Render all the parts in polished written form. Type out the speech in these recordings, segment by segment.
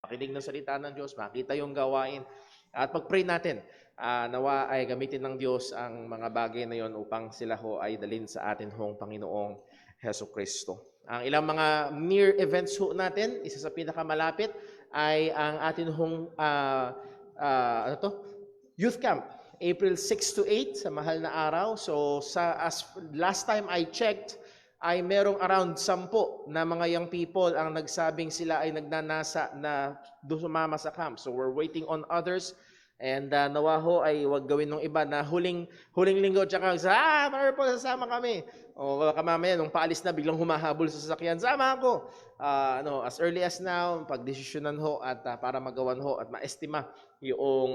makinig ng salita ng Diyos, makita yung gawain. At pag-pray natin, nawa ay gamitin ng Diyos ang mga bagay na yon upang sila ho ay dalhin sa atin hong Panginoong Heso Kristo. Ang ilang mga near events ho natin, isa sa pinakamalapit ay ang atin hong ano to? Youth Camp. April 6 to 8 sa mahal na araw. So as last time I checked, ay merong around 10 na mga young people ang nagsabing sila ay nagnanasa na sumama sa camp. So we're waiting on others. And nawa ho ay wag gawin ng iba na huling linggo tsaka Mary po, sasama kami. O baka mamaya nung paalis na biglang humahabol sa sasakyan, sama ako. As early as now, pagdesisyonan ho at para magawan ho at maestima yung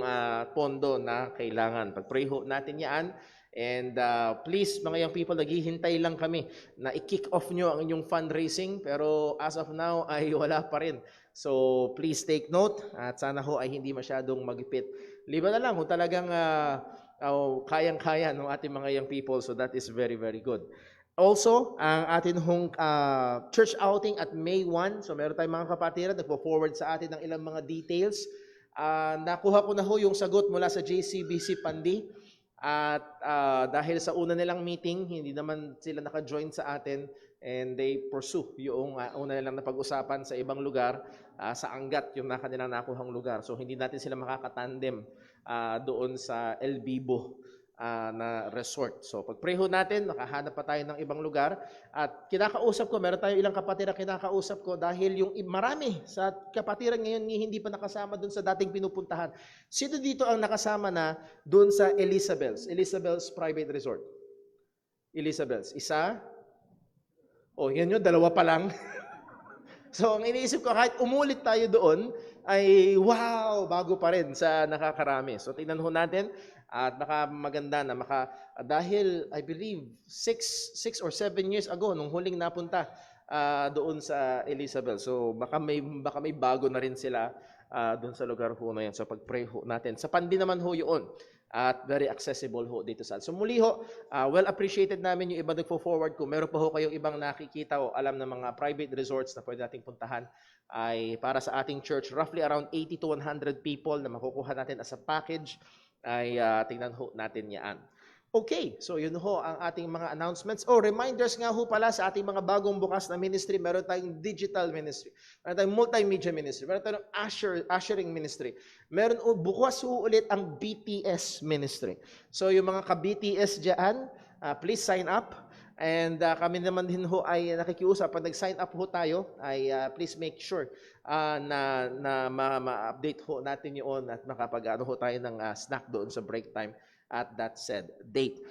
pondo na kailangan. Pag-pray ho natin yan. And please, mga young people, naghihintay lang kami na i-kick off nyo ang inyong fundraising. Pero as of now, ay wala pa rin. So please take note at sana ho ay hindi masyadong magipit. Liba na lang kung talagang kayang-kaya ng ating mga young people. So that is very, very good. Also, ang atin hong church outing at May 1. So meron tayong mga kapatiran, nagpo-forward sa atin ng ilang mga details. Nakuha ko na ho yung sagot mula sa JCBC Pandi. At dahil sa una nilang meeting, hindi naman sila naka-join sa atin and they pursue yung una nilang napag-usapan sa ibang lugar, sa Angat yung kanilang nakuhang lugar. So hindi natin sila makakatandem doon sa El Bibo na resort. So pag-pray ho natin, nakahanap pa tayo ng ibang lugar. At kinakausap ko, meron tayo ilang kapatiran kinakausap ko dahil yung marami sa kapatiran ngayon hindi pa nakasama doon sa dating pinupuntahan. Sino dito ang nakasama na doon sa Elizabeth's Private Resort? Elizabeth's. Isa? Yan yun, dalawa pa lang. So ang iniisip ko, kahit umulit tayo doon, ay wow, bago pa rin sa nakakarami. So tingnan ho natin at baka maganda na dahil I believe 6 or 7 years ago nung huling napunta doon sa Elizabeth. So baka may bago na rin sila doon sa lugar ho na yan. So pag-pray ho natin. Sa Pandi naman ho yun. At very accessible ho dito sa. So muli ho, well appreciated namin yung iba nagpo-forward. Kung meron pa ho kayong ibang nakikita o alam ng mga private resorts na pwede nating puntahan, ay para sa ating church, roughly around 80 to 100 people na makukuha natin as a package, ay tingnan ho natin yan. Okay, so yun ho ang ating mga announcements. Reminders nga ho pala sa ating mga bagong bukas na ministry. Meron tayong digital ministry, meron tayong multimedia ministry, meron tayong ushering ministry. Meron bukas ho ulit ang BTS ministry. So yung mga ka-BTS dyan, please sign up. And kami naman din ho ay nakikiusap. Pag nag-sign up ho tayo, ay please make sure na ma-update ho natin yun at makapag ho tayo ng snack doon sa break time at that said date.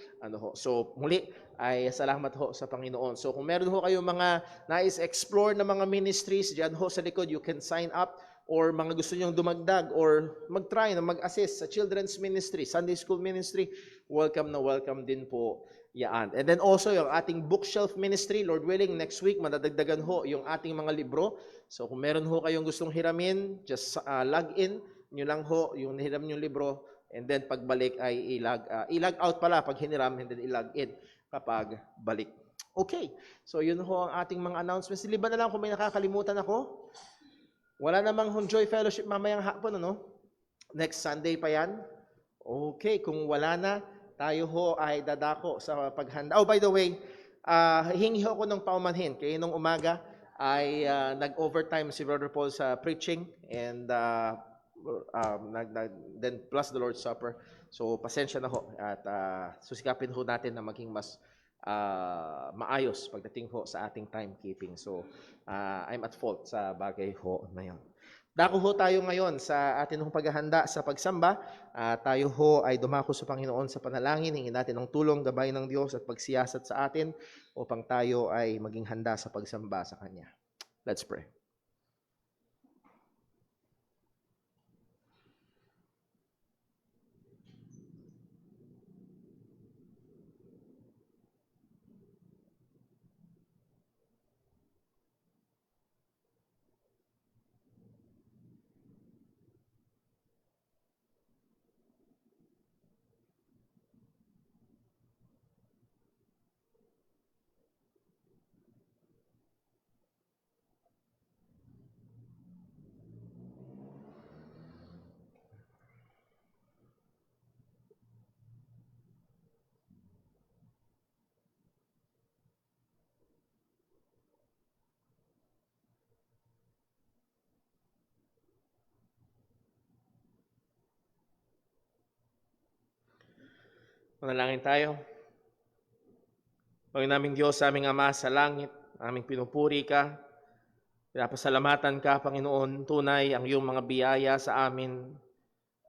So muli ay salamat ho sa Panginoon. So kung meron ho kayong mga nais-explore na mga ministries, dyan ho sa likod, you can sign up, or mga gusto nyong dumagdag or mag-try na mag-assist sa children's ministry, Sunday school ministry, welcome na welcome din po yan. And then also yung ating bookshelf ministry, Lord willing, next week madadagdagan ho yung ating mga libro. So kung meron ho kayong gustong hiramin, just log in nyo lang ho yung hiram yung libro. And then pagbalik ay i-log out pala pag hiniram, and then i-log in kapag balik. Okay, so yun ho ang ating mga announcements. Liban na lang kung may nakakalimutan ako. Wala namang Joy Fellowship mamayang hapon, Next Sunday pa yan. Okay, kung wala na, tayo ho ay dadako sa paghanda. By the way, hingi ho ko ng paumanhin. Kaya nung umaga ay nag-overtime si Brother Paul sa preaching, and then plus the Lord's Supper. So pasensya na ho at susikapin ho natin na maging mas maayos pagdating ho sa ating timekeeping. So I'm at fault sa bagay ho na yun. Dako ho tayo ngayon sa atin hong paghahanda sa pagsamba. Tayo ho ay dumako sa Panginoon sa panalangin. Hingin natin ng tulong, gabay ng Diyos at pagsiyasat sa atin upang tayo ay maging handa sa pagsamba sa Kanya. Let's pray. Manalangin tayo. Panginoon naming Diyos, aming Ama sa langit, aming pinupuri ka. Pinapasalamatan ka, Panginoon. Tunay ang iyong mga biyaya sa amin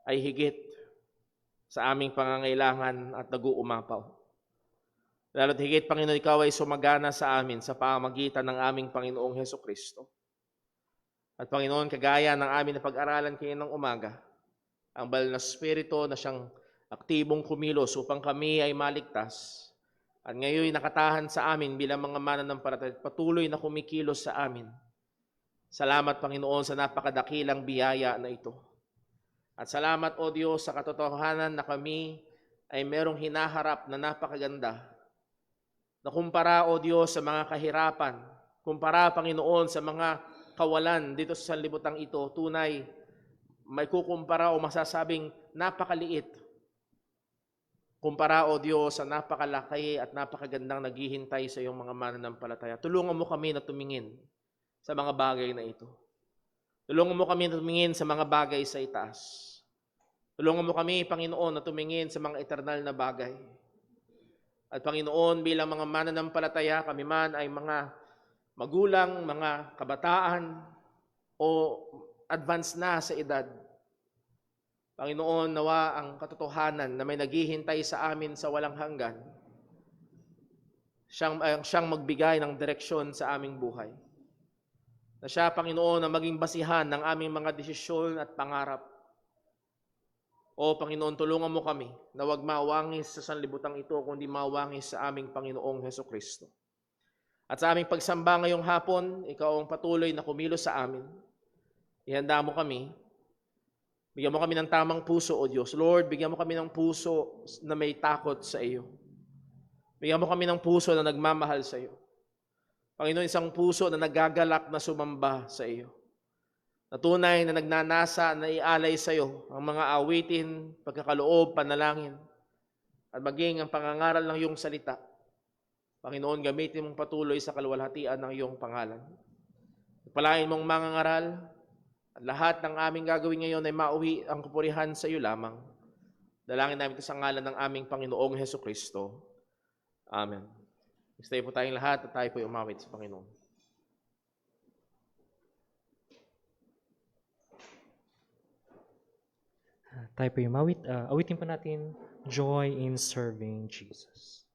ay higit sa aming pangangailangan at nag-uumapaw. Lalo't higit, Panginoon, ikaw ay sumagana sa amin sa pamamagitan ng aming Panginoong Hesukristo. At Panginoon, kagaya ng amin na pag-aralan kayo ng umaga, ang banal na Espiritu na siyang aktibong kumilos upang kami ay maligtas. At ngayon nakatahan sa amin bilang mga mananampalataya, patuloy na kumikilos sa amin. Salamat, Panginoon, sa napakadakilang biyaya na ito. At salamat, O Diyos, sa katotohanan na kami ay merong hinaharap na napakaganda. Na kumpara, O Diyos, sa mga kahirapan, kumpara, Panginoon, sa mga kawalan dito sa sanlibutan ito, tunay, may kukumpara o masasabing napakaliit. Kumpara, O Diyos, sa napakalaki at napakagandang naghihintay sa iyong mga mananampalataya. Tulungan mo kami na tumingin sa mga bagay na ito. Tulungan mo kami na tumingin sa mga bagay sa itaas. Tulungan mo kami, Panginoon, na tumingin sa mga eternal na bagay. At Panginoon, bilang mga mananampalataya, kami man ay mga magulang, mga kabataan, o advance na sa edad. Panginoon, nawa ang katotohanan na may naghihintay sa amin sa walang hanggan, siyang magbigay ng direksyon sa aming buhay. Na siya, Panginoon, na maging basihan ng aming mga desisyon at pangarap. O Panginoon, tulungan mo kami na huwag mawangis sa sanlibutan ito, kundi mawangis sa aming Panginoong Hesukristo. At sa aming pagsamba ngayong hapon, ikaw ang patuloy na kumilos sa amin. Ihanda mo kami. Bigyan mo kami ng tamang puso, O Diyos. Lord, bigyan mo kami ng puso na may takot sa iyo. Bigyan mo kami ng puso na nagmamahal sa iyo. Panginoon, isang puso na nagagalak na sumamba sa iyo. Na tunay na nagnanasa na ialay sa iyo ang mga awitin, pagkakaloob, panalangin, at maging ang pangangaral ng iyong salita. Panginoon, gamitin mong patuloy sa kaluwalhatian ng iyong pangalan. Palain mong mangangaral, at lahat ng aming gagawin ngayon ay mauwi ang kapurihan sa iyo lamang. Dalangin namin ito sa ngalan ng aming Panginoong Hesukristo. Amen. Stay po tayong lahat at tayo po umawit sa Panginoon. Tayo po umawit. Awitin po natin, Joy in Serving Jesus.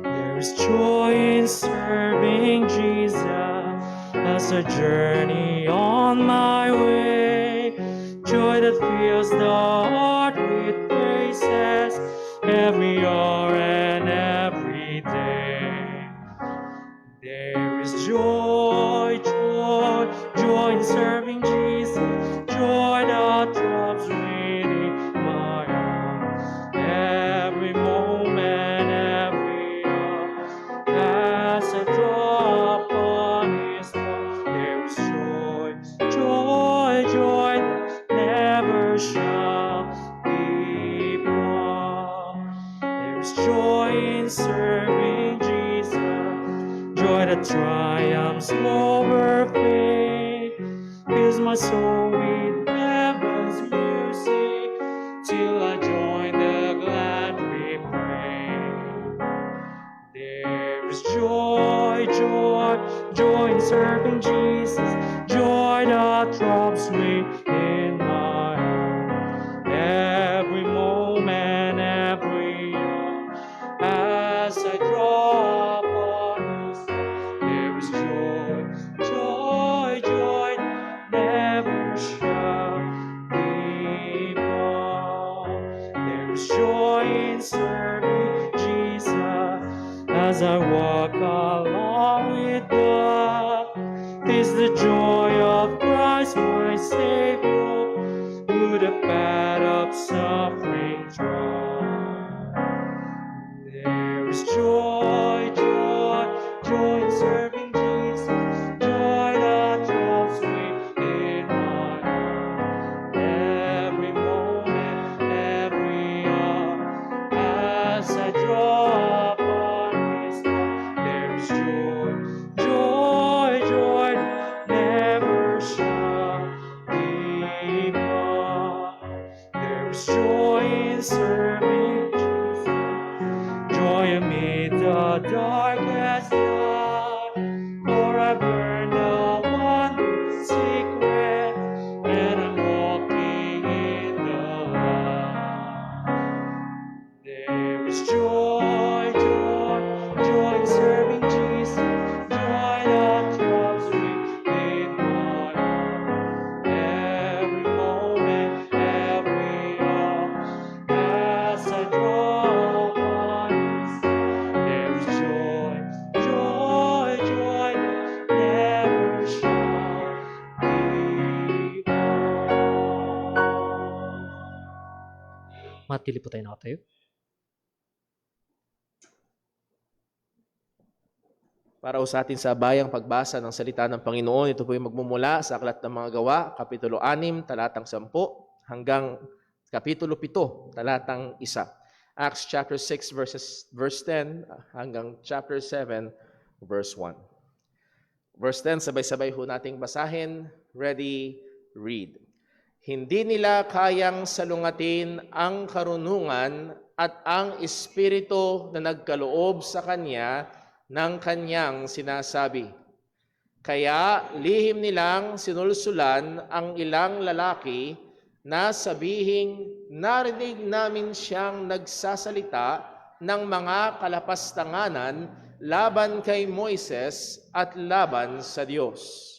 There's joy in serving Jesus as I journey on my way. Joy that fills the heart with praises every hour and every day. There is joy, joy, joy in serving Jesus, joy that throbs within my heart. Every moment, every hour, as I draw upon His love, there is joy, joy, joy that never shall be gone. There is joy in serving Jesus, joy that triumphs over fate, fills my soul with heaven's music, till I join the glad refrain. There is joy, joy, joy in serving Jesus, joy that throbs within my heart. Every moment, every hour, as I draw upon His love, there is joy, joy, joy that never shall be gone. There is joy in serving Jesus as I walk along with God. 'Tis the joy of Christ my Savior, who the path of suffering trod. There is joy, joy, joy in serving Jesus, joy that throbs within my heart. Every moment, every hour, as I draw upon His love, there is joy, the darkest night, for I burn the one secret, and I'm walking in the light. There is joy, joy, joy in serving Jesus, joy that comes within my heart. Every moment, every hour, as I draw upon His side, there is joy, joy, joy that never shall be gone. Matili po tayo nakatayo. Para ho sa atin sa bayang pagbasa ng salita ng Panginoon, ito po yung magmumula sa Aklat ng Mga Gawa, Kapitulo 6, talatang 10, hanggang Kapitulo 7, talatang 1. Acts chapter 6, verse 10, hanggang chapter 7, verse 1. Verse 10, sabay-sabay ho nating basahin. Ready, read. Hindi nila kayang salungatin ang karunungan at ang espiritu na nagkaloob sa Kanya ng Kanyang sinasabi. Kaya lihim nilang sinulsulan ang ilang lalaki na sabihing narinig namin siyang nagsasalita ng mga kalapastanganan laban kay Moises at laban sa Diyos.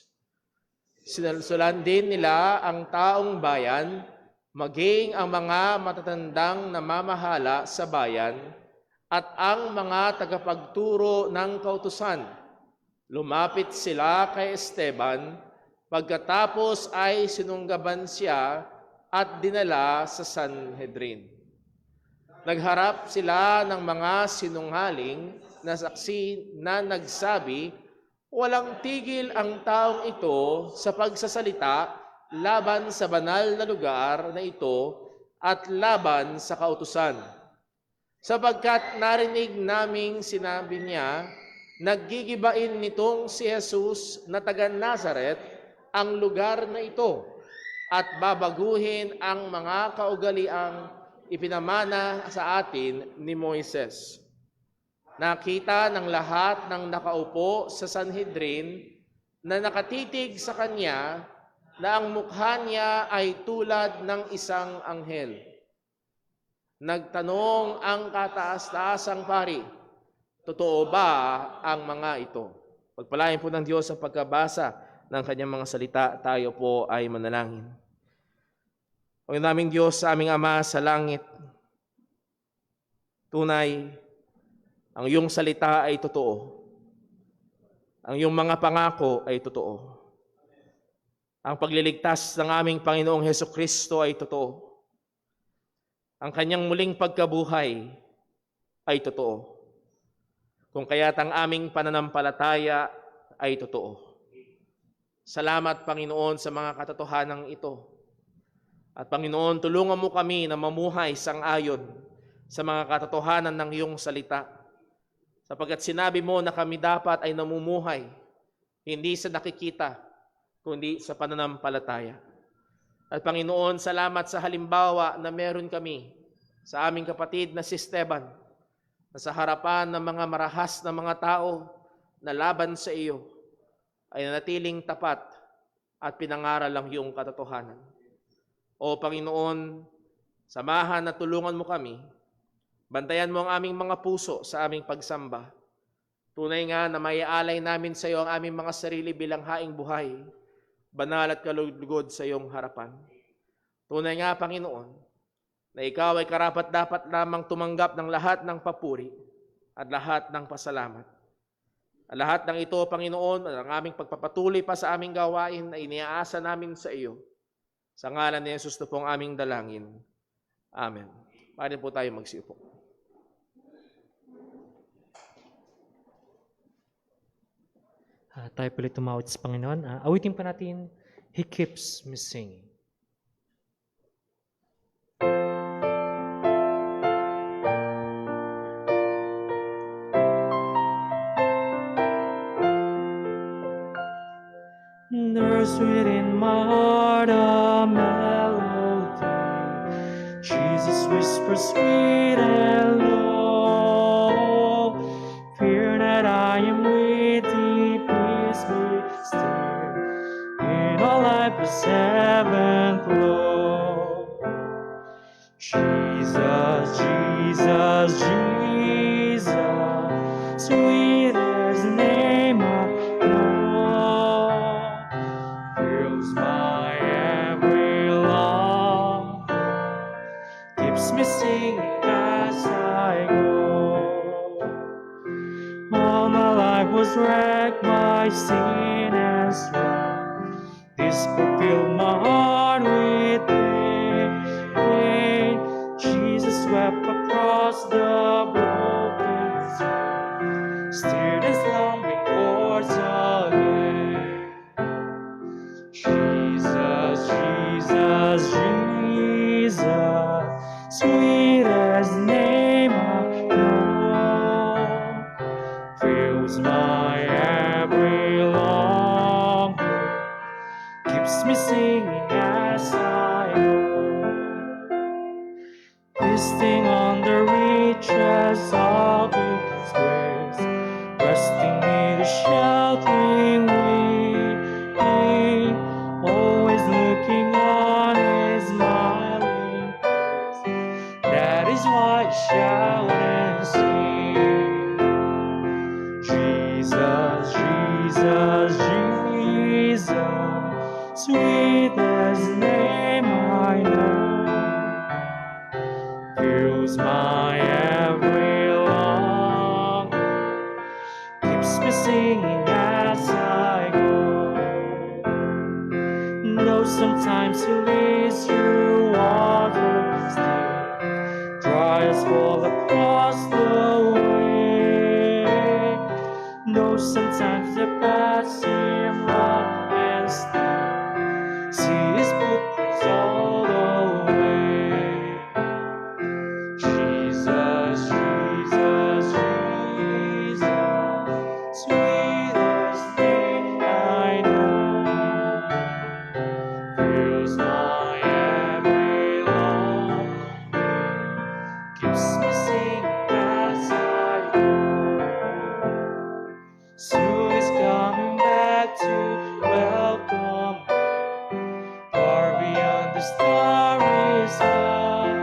Sinulsulan din nila ang taong bayan, maging ang mga matatandang namamahala sa bayan, at ang mga tagapagturo ng kautusan. Lumapit sila kay Esteban, pagkatapos ay sinunggaban siya at dinala sa Sanhedrin. Nagharap sila ng mga sinungaling na saksi na nagsabi, walang tigil ang taong ito sa pagsasalita laban sa banal na lugar na ito at laban sa kautusan. Sapagkat narinig naming sinabi niya, naggigibain nitong si Jesus na taga Nazaret ang lugar na ito at babaguhin ang mga kaugaliang ipinamana sa atin ni Moises. Nakita ng lahat ng nakaupo sa Sanhedrin na nakatitig sa kanya na ang mukha niya ay tulad ng isang anghel. Nagtanong ang kataas-taasang pari, totoo ba ang mga ito? Pagpalain po ng Diyos ang pagkabasa ng kanyang mga salita, tayo po ay manalangin. Panginoon naming Diyos, sa aming Ama sa langit, tunay, ang iyong salita ay totoo. Ang iyong mga pangako ay totoo. Ang pagliligtas ng aming Panginoong Hesukristo ay totoo. Ang kanyang muling pagkabuhay ay totoo. Kung kaya't ang aming pananampalataya ay totoo. Salamat, Panginoon, sa mga katotohanan ito. At Panginoon, tulungan mo kami na mamuhay sang-ayon sa mga katotohanan ng iyong salita. Sapagkat sinabi mo na kami dapat ay namumuhay, hindi sa nakikita, kundi sa pananampalataya. At Panginoon, salamat sa halimbawa na meron kami sa aming kapatid na si Esteban, na sa harapan ng mga marahas na mga tao na laban sa iyo, ay nanatiling tapat at pinangaral ang iyong katotohanan. O Panginoon, samahan at tulungan mo kami, bantayan mo ang aming mga puso sa aming pagsamba. Tunay nga na maialay namin sa iyo ang aming mga sarili bilang haing buhay, banal at kalugod sa iyong harapan. Tunay nga, Panginoon, na ikaw ay karapat-dapat lamang tumanggap ng lahat ng papuri at lahat ng pasalamat. At lahat ng ito, Panginoon, at ang aming pagpapatuloy pa sa aming gawain ay iniaasa namin sa iyo. Sa ngalan ni Jesus na pong aming dalangin. Amen. Pwede po tayo magsiupo. Tayo pala tumawid sa Panginoon. Awitin pa natin, He Keeps Me Singing. There's within my heart a melody, Jesus whispers sweet and low, Jesus, Jesus, sweetest name I know, fills my every longing, keeps me singing as I go. All my life was wrecked by sin and strife. This fulfilled my heart with pain. Jesus wept across the broken sea, steered his lumbering course again. Jesus, Jesus, Jesus, sweetest name I know, fills my every longing, keeps me singing as I go. Feasting on the riches of His grace, resting in His sheltering wing, always looking on His smiling face. That is why I shout and sing. Jesus, Jesus, Jesus, sweetest name I know, fills my every longing, keeps me singing as I go. Though sometimes He leads through waters deep, trials fall across the way. Though sometimes the path seems rough and steep, see His footprints all the way. Jesus, Jesus, Jesus, sweetest name I know, fills my every longing, keeps me singing as I go. Soon He's coming back to welcome me, far beyond the starry sky.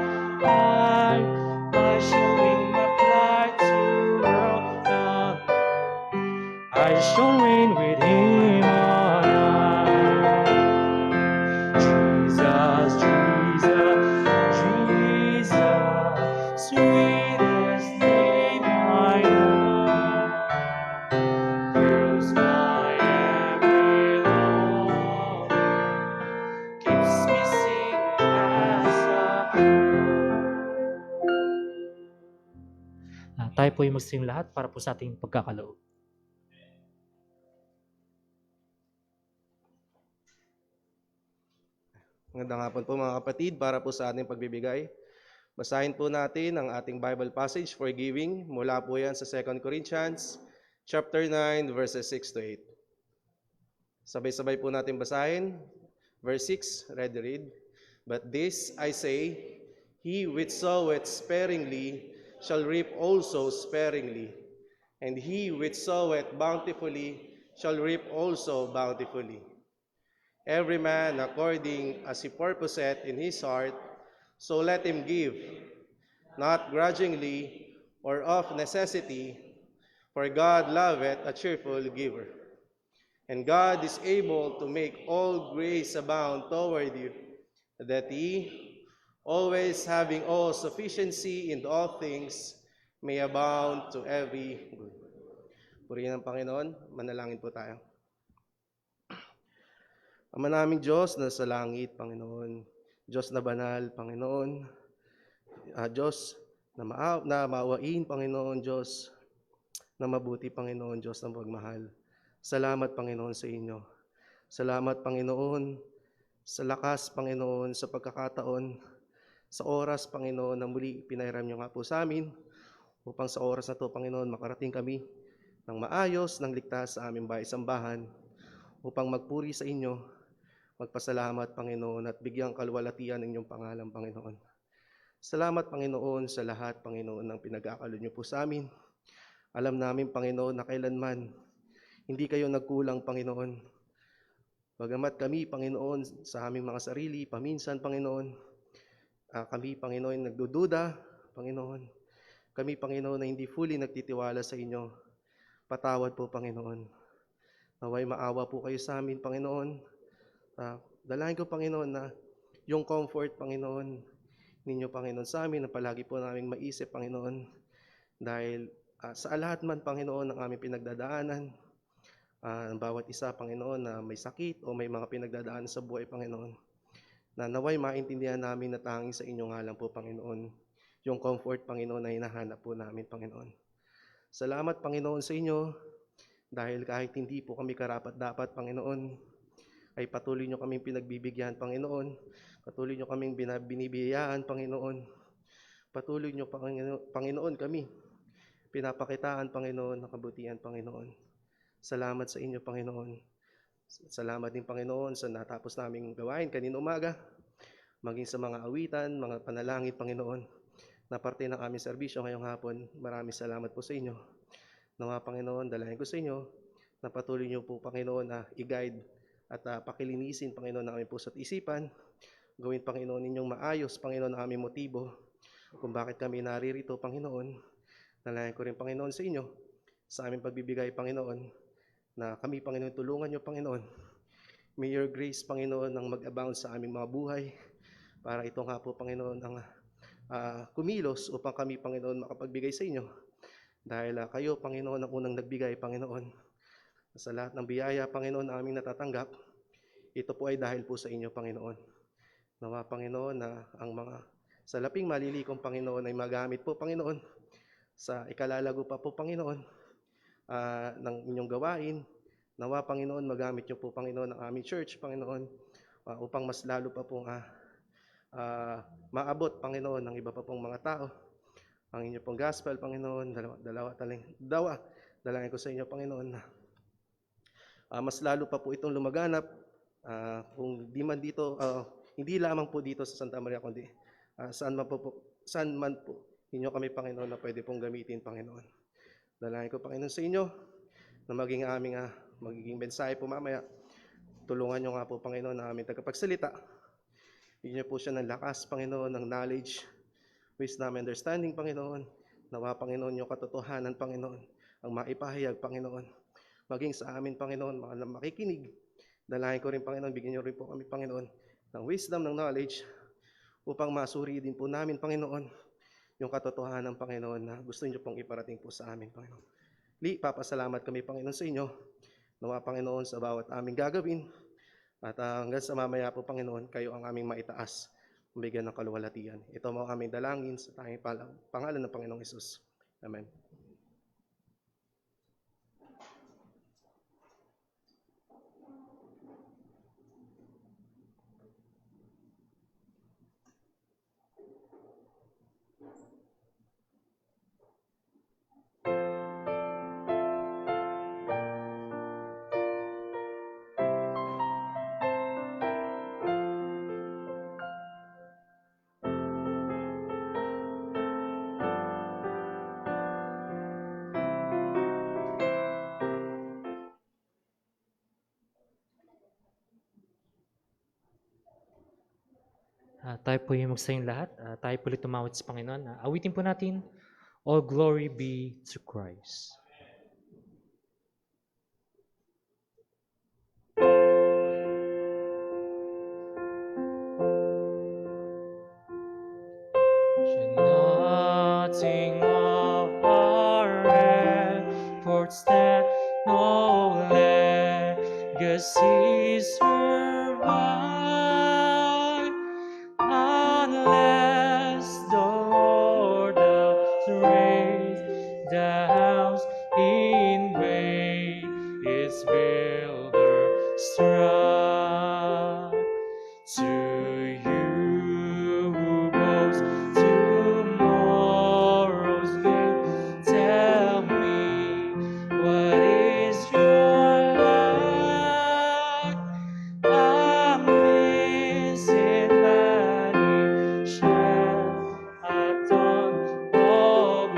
I shall wing my flight to world unknown. I shall reign with Him on high. Jesus, Jesus, Jesus, sweetest name I know, fills my every longing, keeps me singing as I tayo po yung magsisim lahat para po sa ating pagkakaloob. Magandang hapon po mga kapatid, para po sa ating pagbibigay. Basahin po natin ang ating Bible passage for giving. Mula po yan sa 2 Corinthians chapter 9, verses 6 to 8. Sabay-sabay po natin basahin. Verse 6, read. But this I say, he which soweth sparingly shall reap also sparingly, and he which soweth bountifully shall reap also bountifully. Every man according as he purposeth in his heart, so let him give, not grudgingly or of necessity, for God loveth a cheerful giver. And God is able to make all grace abound toward you, that ye, always having all sufficiency in all things, may abound to every good. Purihin ang Panginoon, manalangin po tayo. Ama naming Diyos na sa langit, Panginoon, Diyos na banal, Panginoon, Diyos na maawain, Panginoon, Diyos na mabuti, Panginoon, Diyos na magmahal. Salamat, Panginoon, sa inyo. Salamat, Panginoon, sa lakas, Panginoon, sa pagkakataon, sa oras, Panginoon, na muli pinairam niyo nga po sa amin, upang sa oras na to, Panginoon, makarating kami ng maayos, ng ligtas sa aming bahay-sambahan, upang magpuri sa inyo, magpasalamat, Panginoon, at bigyang kalwalatian ng inyong pangalan, Panginoon. Salamat, Panginoon, sa lahat, Panginoon, ng pinag-aakalod niyo po sa amin. Alam namin, Panginoon, na kailanman hindi kayo nagkulang, Panginoon. Bagamat kami, Panginoon, sa aming mga sarili, paminsan, Panginoon, kami, Panginoon, nagdududa, Panginoon. Kami, Panginoon, na hindi fully nagtitiwala sa inyo. Patawad po, Panginoon. Naway maawa po kayo sa amin, Panginoon. Dalahin ko, Panginoon, na yung comfort, Panginoon, ninyo, Panginoon, sa amin, na palagi po namin maisip, Panginoon. Dahil sa lahat man, Panginoon, ng aming pinagdadaanan, ang bawat isa, Panginoon, na may sakit o may mga pinagdadaanan sa buhay, Panginoon, na naway maintindihan namin na tanging sa inyo nga lang po, Panginoon, yung comfort, Panginoon, na hinahanap po namin, Panginoon. Salamat, Panginoon, sa inyo, dahil kahit hindi po kami karapat-dapat, Panginoon, ay patuloy nyo kaming pinagbibigyan, Panginoon. Patuloy nyo kaming binibiyayaan, Panginoon. Patuloy nyo, Panginoon, kami pinapakitaan, Panginoon, ng kabutihan, Panginoon. Salamat sa inyo, Panginoon. Salamat din, Panginoon, sa natapos naming gawain kanina umaga, maging sa mga awitan, mga panalangin, Panginoon, na parte ng aming serbisyo ngayong hapon. Maraming salamat po sa inyo. Nawa, Panginoon, dalahin ko sa inyo na patuloy niyo po, Panginoon, na i-guide at pakilinisin, Panginoon, ng aming puso at isipan. Gawin, Panginoon, ninyong maayos, Panginoon, ang aming motibo kung bakit kami naririto, Panginoon. Dalahin ko rin, Panginoon, sa inyo sa aming pagbibigay, Panginoon, na kami, Panginoon, tulungan niyo, Panginoon. May your grace, Panginoon, ang mag-abound sa aming mga buhay para ito nga po, Panginoon, ang kumilos upang kami, Panginoon, makapagbigay sa inyo. Dahil kayo, Panginoon, ang unang nagbigay, Panginoon. Sa lahat ng biyaya, Panginoon, na aming natatanggap, ito po ay dahil po sa inyo, Panginoon. Nawa, Panginoon, na ang mga salaping malilikom, Panginoon, ay magamit po, Panginoon, sa ikalalago pa po, Panginoon, ng inyong gawain. Nawa, Panginoon, magamit niyo po, Panginoon, ang aming church, Panginoon, upang mas lalo pa pong maabot, Panginoon, ng iba pa pong mga tao. Ang inyo pong gospel, Panginoon, dalangin ko sa inyo, Panginoon, na mas lalo pa po itong lumaganap, kung di man dito, hindi lamang po dito sa Santa Maria, kundi saan man po inyo kami, Panginoon, na pwede pong gamitin, Panginoon. Dalangin ko, Panginoon, sa inyo, na maging aming magiging mensahe po mamaya. Tulungan nyo nga po, Panginoon, na aming tagapagsalita. Bigyan niyo po siya ng lakas, Panginoon, ng knowledge, wisdom, understanding, Panginoon. Nawa, Panginoon, yung katotohanan, Panginoon, ang maipahayag, Panginoon. Maging sa amin, Panginoon, mga makikinig. Dalangin ko rin, Panginoon, bigyan niyo rin po kami, Panginoon, ng wisdom, ng knowledge, upang masuri din po namin, Panginoon, yung katotohanan, Panginoon, na gusto niyo pong iparating po sa amin, Panginoon. Papasalamat kami, Panginoon, sa inyo. Nawa, Panginoon, sa bawat aming gagawin. At hanggang sa mamaya po, Panginoon, kayo ang aming maitaas, bigyan ng kaluwalhatian. Ito mo aming dalangin sa tanging pangalan ng Panginoong Hesus. Amen. Tayo po yung magsayang lahat. Tayo po ulit tumawad sa Panginoon. Awitin po natin, All glory be to Christ. Nothing of our efforts that no legacy survive unless the Lord does raise the house in vain its builder strive. To you who boast tomorrow's good, tell me, what is your lot? Amidst invasion at dawn of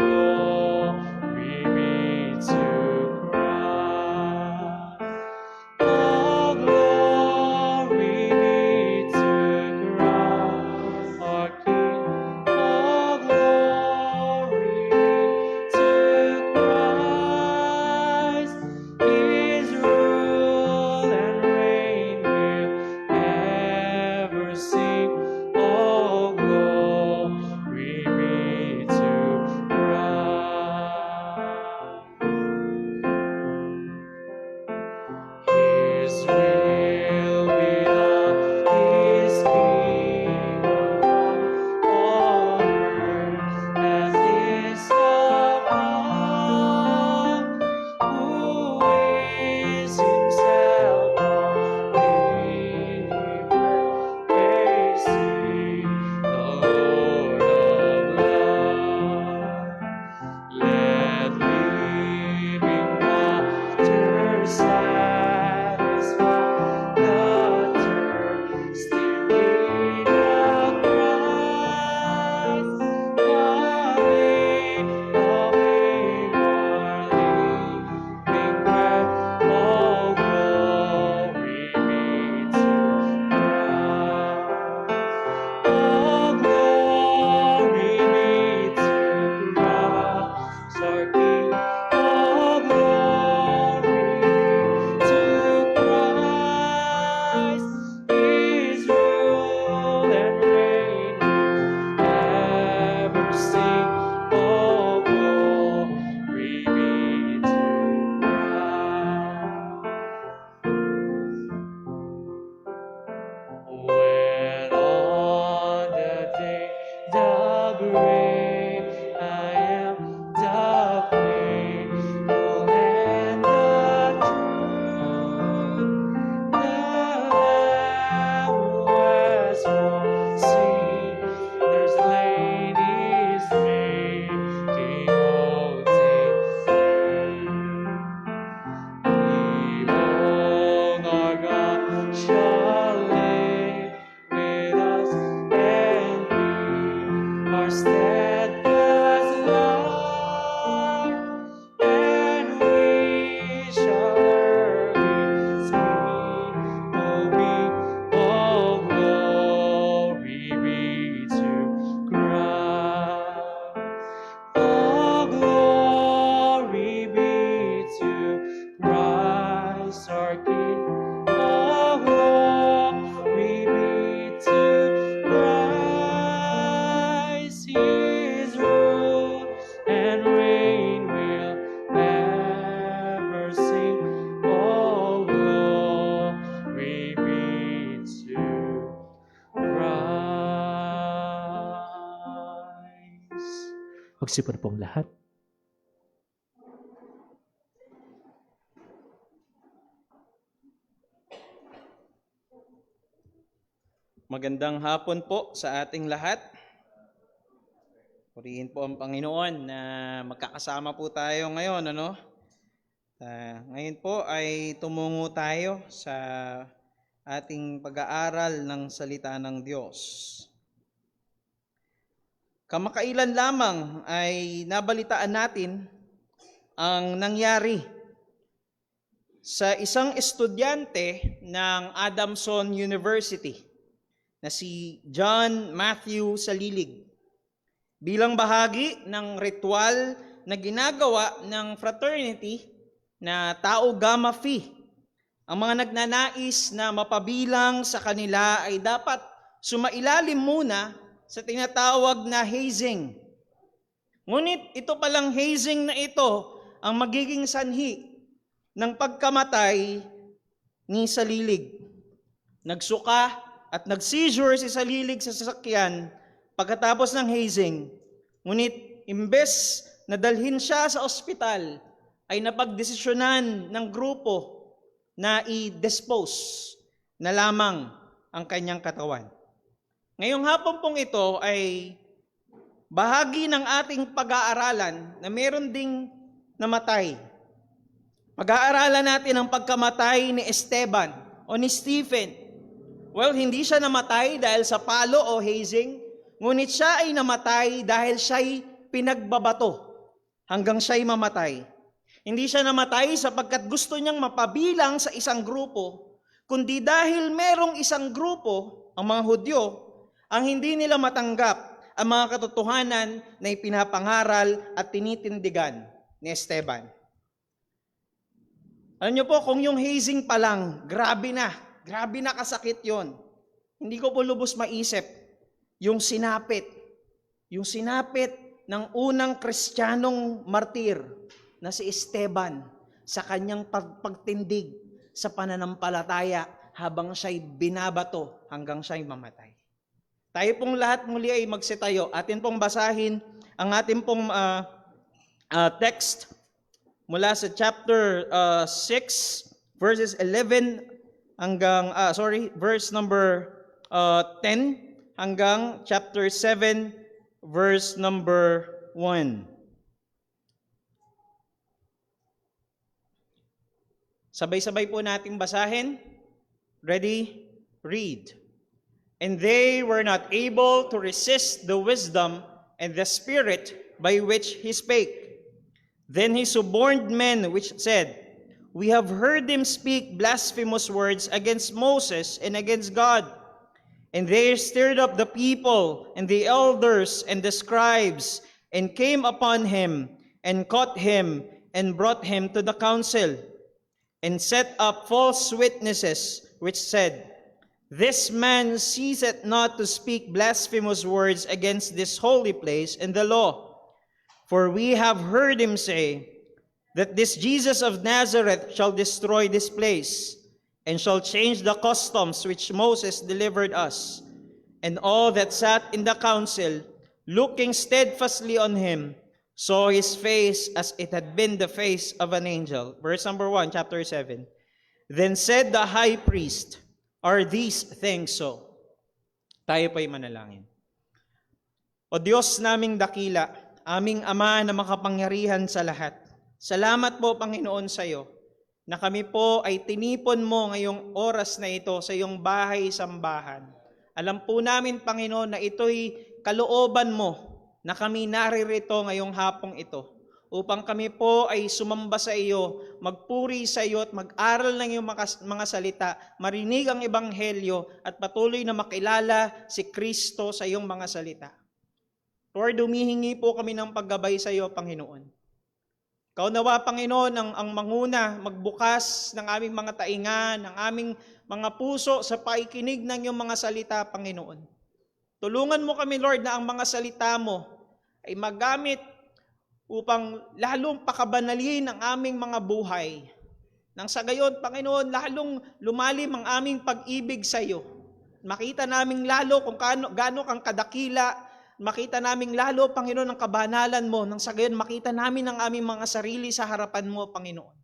Magsipon pong lahat. Magandang hapon po sa ating lahat. Purihin po ang Panginoon na magkakasama po tayo ngayon, ano? Ngayon po ay tumungo tayo sa ating pag-aaral ng salita ng Diyos. Kamakailan lamang ay nabalitaan natin ang nangyari sa isang estudyante ng Adamson University na si John Matthew Salilig. Bilang bahagi ng ritual na ginagawa ng fraternity na Tau Gamma Phi, ang mga nagnanais na mapabilang sa kanila ay dapat sumailalim muna sa tinatawag na hazing. Ngunit ito palang hazing na ito ang magiging sanhi ng pagkamatay ni Salilig. Nagsuka at nag-seizure si Salilig sa sasakyan pagkatapos ng hazing. Ngunit imbes na dalhin siya sa ospital, ay napagdesisyonan ng grupo na i-dispose na lamang ang kanyang katawan. Ngayong hapon pong ito ay bahagi ng ating pag-aaralan na meron ding namatay. Pag-aaralan natin ang pagkamatay ni Esteban o ni Stephen. Well, hindi siya namatay dahil sa palo o hazing, ngunit siya ay namatay dahil siya'y pinagbabato hanggang siya'y mamatay. Hindi siya namatay sapagkat gusto niyang mapabilang sa isang grupo, kundi dahil merong isang grupo, ang mga Hudyo, ang hindi nila matanggap ang mga katotohanan na ipinapangaral at tinitindigan ni Esteban. Alam niyo po, kung yung hazing pa lang, grabe na kasakit yon. Hindi ko po lubos maisip yung sinapit ng unang Kristiyanong martir na si Esteban sa kanyang pagtindig sa pananampalataya habang siya'y binabato hanggang siya'y mamatay. Tayo pong lahat muli ay magsitayo. Atin pong basahin ang ating pong text mula sa chapter 6 verses 11 hanggang verse number 10 hanggang chapter 7 verse number 1. Sabay-sabay po nating basahin. Ready? Read. And they were not able to resist the wisdom and the spirit by which he spake. Then he suborned men which said, We have heard him speak blasphemous words against Moses and against God. And they stirred up the people and the elders and the scribes and came upon him and caught him and brought him to the council and set up false witnesses which said, This man ceaseth not to speak blasphemous words against this holy place and the law. For we have heard him say that this Jesus of Nazareth shall destroy this place and shall change the customs which Moses delivered us. And all that sat in the council, looking steadfastly on him, saw his face as it had been the face of an angel. Verse number 1, chapter 7. Then said the high priest, Are these things so? Tayo pa'y manalangin. O Diyos naming dakila, aming Ama na makapangyarihan sa lahat, salamat po Panginoon sa iyo na kami po ay tinipon mo ngayong oras na ito sa iyong bahay-sambahan. Alam po namin Panginoon na ito'y kalooban mo na kami naririto ngayong hapong ito upang kami po ay sumamba sa iyo, magpuri sa iyo at mag-aral ng iyong mga salita, marinig ang ebanghelyo at patuloy na makilala si Kristo sa iyong mga salita. Lord, humihingi po kami ng paggabay sa iyo, Panginoon. Kaunawa, Panginoon, ang manguna, magbukas ng aming mga tainga, ng aming mga puso sa paikinig ng iyong mga salita, Panginoon. Tulungan mo kami, Lord, na ang mga salita mo ay magamit upang lalong pakabanalin ang aming mga buhay. Nang sa gayon, Panginoon, lalong lumalim ang aming pag-ibig sa iyo. Makita naming lalo kung gaano kang kadakila makita namin lalo, Panginoon, ang kabanalan mo, nang sa gayon makita namin ang aming mga sarili sa harapan mo, Panginoon.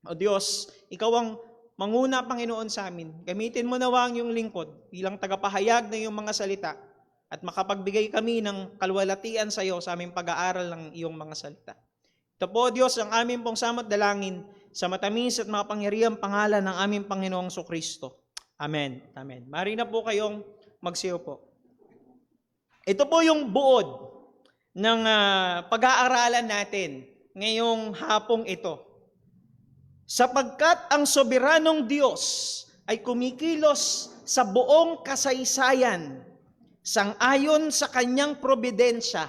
O Diyos, Ikaw ang manguna, Panginoon, sa amin. Gamitin mo nawa ang iyong lingkod bilang tagapahayag ng iyong mga salita at makapagbigay kami ng kaluwalhatian sa iyo sa aming pag-aaral ng iyong mga salita. Ito po, Diyos, ang aming pong samot dalangin sa matamis at makapangyarihang pangalan ng aming Panginoong Kristo. Amen. Amen. Mari na po kayong magsiyo po. Ito po yung buod ng pag-aaralan natin ngayong hapong ito. Sapagkat ang soberanong Diyos ay kumikilos sa buong kasaysayan sang-ayon sa kanyang probidensya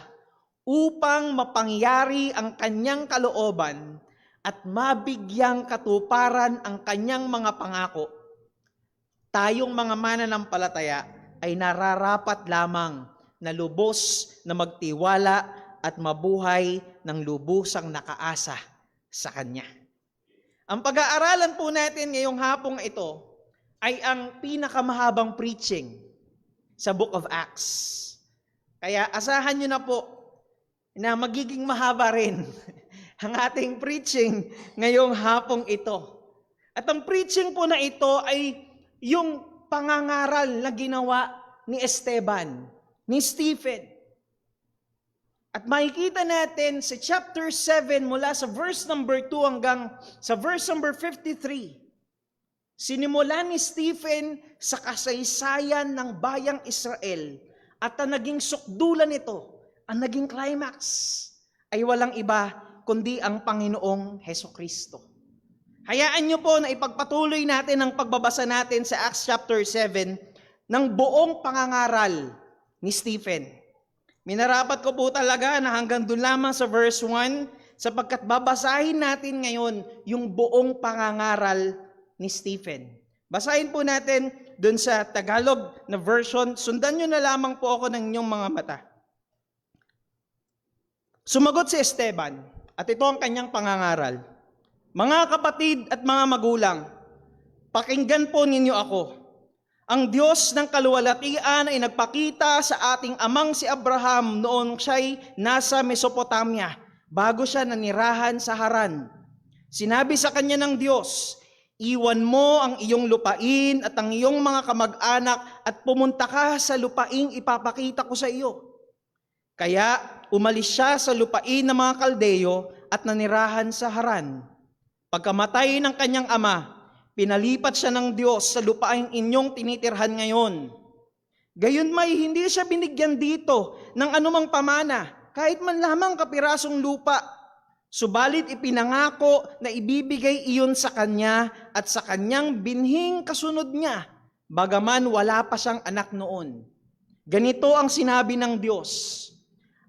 upang mapangyari ang kanyang kalooban at mabigyang katuparan ang kanyang mga pangako. Tayong mga mananampalataya ay nararapat lamang na lubos na magtiwala at mabuhay ng lubusang nakaasa sa Kanya. Ang pag-aaralan po natin ngayong hapong ito ay ang pinakamahabang preaching sa Book of Acts. Kaya asahan nyo na po na magiging mahaba rin ang ating preaching ngayong hapong ito. At ang preaching po na ito ay yung pangangaral na ginawa ni Esteban, ni Stephen. At makikita natin sa chapter 7 mula sa verse number 2 hanggang sa verse number 53. Sinimulan ni Stephen sa kasaysayan ng bayang Israel at ang naging sukdulan nito, ang naging climax, ay walang iba kundi ang Panginoong Hesukristo. Hayaan niyo po na ipagpatuloy natin ang pagbabasa natin sa Acts chapter 7 ng buong pangangaral ni Stephen. Minarapat ko po talaga na hanggang doon lamang sa verse 1 sapagkat babasahin natin ngayon yung buong pangangaral ni Stephen. Basahin po natin doon sa Tagalog na version. Sundan nyo na lamang po ako ng inyong mga mata. Sumagot si Esteban at ito ang kanyang pangangaral. Mga kapatid at mga magulang, pakinggan po ninyo ako. Ang Diyos ng kaluwalhatian ay nagpakita sa ating amang si Abraham noong siya'y nasa Mesopotamia, bago siya nanirahan sa Haran. Sinabi sa kanya ng Diyos, iwan mo ang iyong lupain at ang iyong mga kamag-anak at pumunta ka sa lupaing ipapakita ko sa iyo. Kaya umalis siya sa lupain ng mga Kaldeyo at nanirahan sa Haran. Pagkamatay ng kanyang ama, pinalipat siya ng Diyos sa lupaing inyong tinitirhan ngayon. Gayunmay hindi siya binigyan dito ng anumang pamana, kahit man lamang kapirasong lupa. Subalit ipinangako na ibibigay iyon sa kanya at sa kanyang binhing kasunod niya, bagaman wala pa siyang anak noon. Ganito ang sinabi ng Diyos,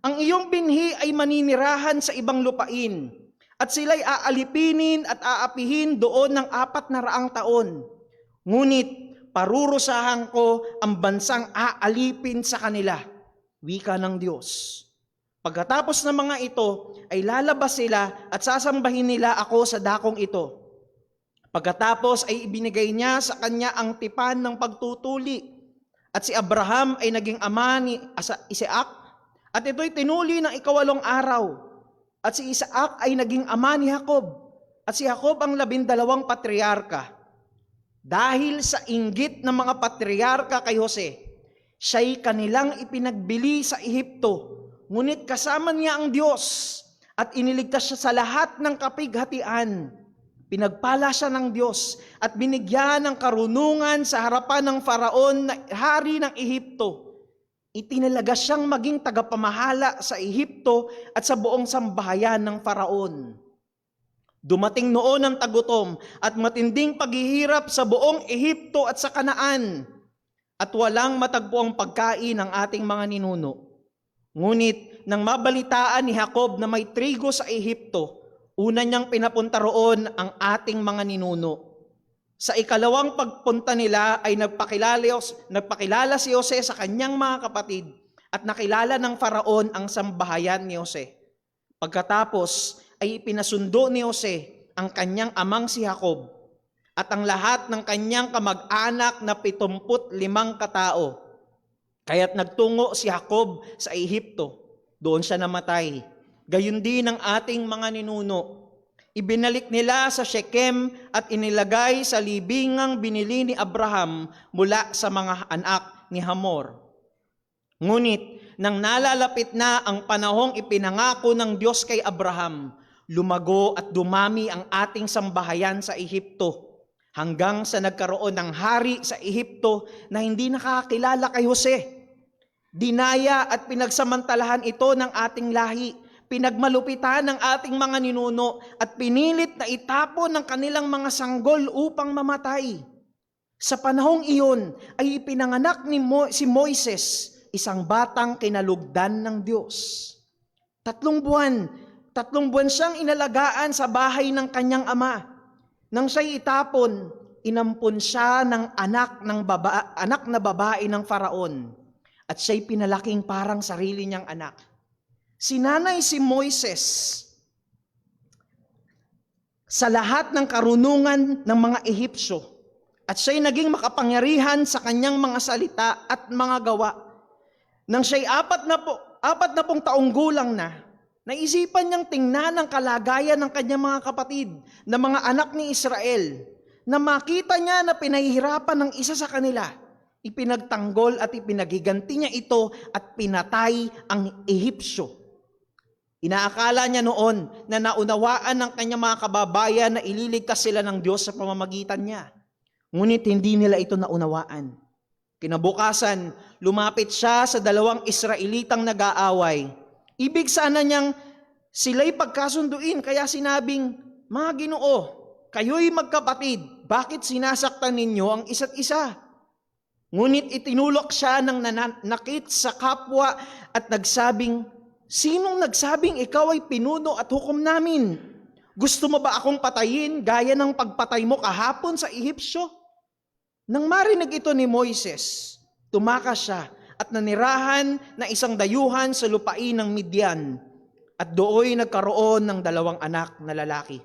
ang iyong binhi ay maninirahan sa ibang lupain, at sila'y aalipinin at aapihin doon ng 400 taon. Ngunit parurusahan ko ang bansang aalipin sa kanila, wika ng Diyos. Pagkatapos ng mga ito, ay lalabas sila at sasambahin nila ako sa dakong ito. Pagkatapos ay ibinigay niya sa kanya ang tipan ng pagtutuli. At si Abraham ay naging ama ni Isaac, at ito'y tinuli ng 8 araw. At si Isaac ay naging ama ni Jacob, at si Jacob ang 12 patriarka. Dahil sa inggit ng mga patriarka kay Jose, siya'y kanilang ipinagbili sa Ehipto, ngunit kasama niya ang Diyos at iniligtas siya sa lahat ng kapighatian. Pinagpala siya ng Diyos at binigyan ng karunungan sa harapan ng Faraon na hari ng Ehipto. Itinalaga siyang maging tagapamahala sa Ehipto at sa buong sambahayan ng Faraon. Dumating noon ang tagutom at matinding paghihirap sa buong Ehipto at sa Kanaan, at walang matagpuang pagkain ng ating mga ninuno. Ngunit nang mabalitaan ni Jacob na may trigo sa Ehipto, una niyang pinapunta roon ang ating mga ninuno. Sa ikalawang pagpunta nila ay nagpakilala si Jose sa kanyang mga kapatid at nakilala ng Faraon ang sambahayan ni Jose. Pagkatapos ay ipinasundo ni Jose ang kanyang amang si Jacob at ang lahat ng kanyang kamag-anak na 75 katao. Kaya't nagtungo si Jacob sa Ehipto. Doon siya namatay. Gayon din ang ating mga ninuno. Ibinalik nila sa Shechem at inilagay sa libingang binili ni Abraham mula sa mga anak ni Hamor. Ngunit, nang nalalapit na ang panahong ipinangako ng Diyos kay Abraham, lumago at dumami ang ating sambahayan sa Ehipto hanggang sa nagkaroon ng hari sa Ehipto na hindi nakakilala kay Jose. Dinaya at pinagsamantalahan ito ng ating lahi, pinagmalupitan ng ating mga ninuno at pinilit na itapon ng kanilang mga sanggol upang mamatay. Sa panahong iyon ay ipinanganak ni si Moises, isang batang kinalugdan ng Diyos. 3 buwan siyang inalagaan sa bahay ng kanyang ama. Nang siya'y itapon, inampon siya ng anak na babae ng Faraon. At siya'y pinalaking parang sarili niyang anak. Sinanay si Moises sa lahat ng karunungan ng mga Ehipsyo. At siya'y naging makapangyarihan sa kanyang mga salita at mga gawa. Nang siya'y 40 taong gulang na, naisipan niyang tingnan ang kalagayan ng kanyang mga kapatid na mga anak ni Israel, na makita niya na pinahihirapan ng isa sa kanila. Ipinagtanggol at ipinagiganti niya ito at pinatay ang Ehipsyo. Inaakala niya noon na naunawaan ng kanyang mga kababayan na ililigtas sila ng Diyos sa pamamagitan niya. Ngunit hindi nila ito naunawaan. Kinabukasan, lumapit siya sa 2 Israelitang nag-aaway. Ibig sana niyang sila'y pagkasunduin, kaya sinabing, "Mga Ginoo, kayo'y magkapatid, bakit sinasaktan ninyo ang isa't isa?" Ngunit itinulok siya ng nanakit sa kapwa at nagsabing, "Sinong nagsabing ikaw ay pinuno at hukom namin? Gusto mo ba akong patayin gaya ng pagpatay mo kahapon sa Ehipsyo?" Nang marinig ito ni Moises, tumakas siya at nanirahan na isang dayuhan sa lupain ng Midian, at dooy nagkaroon ng 2 anak na lalaki.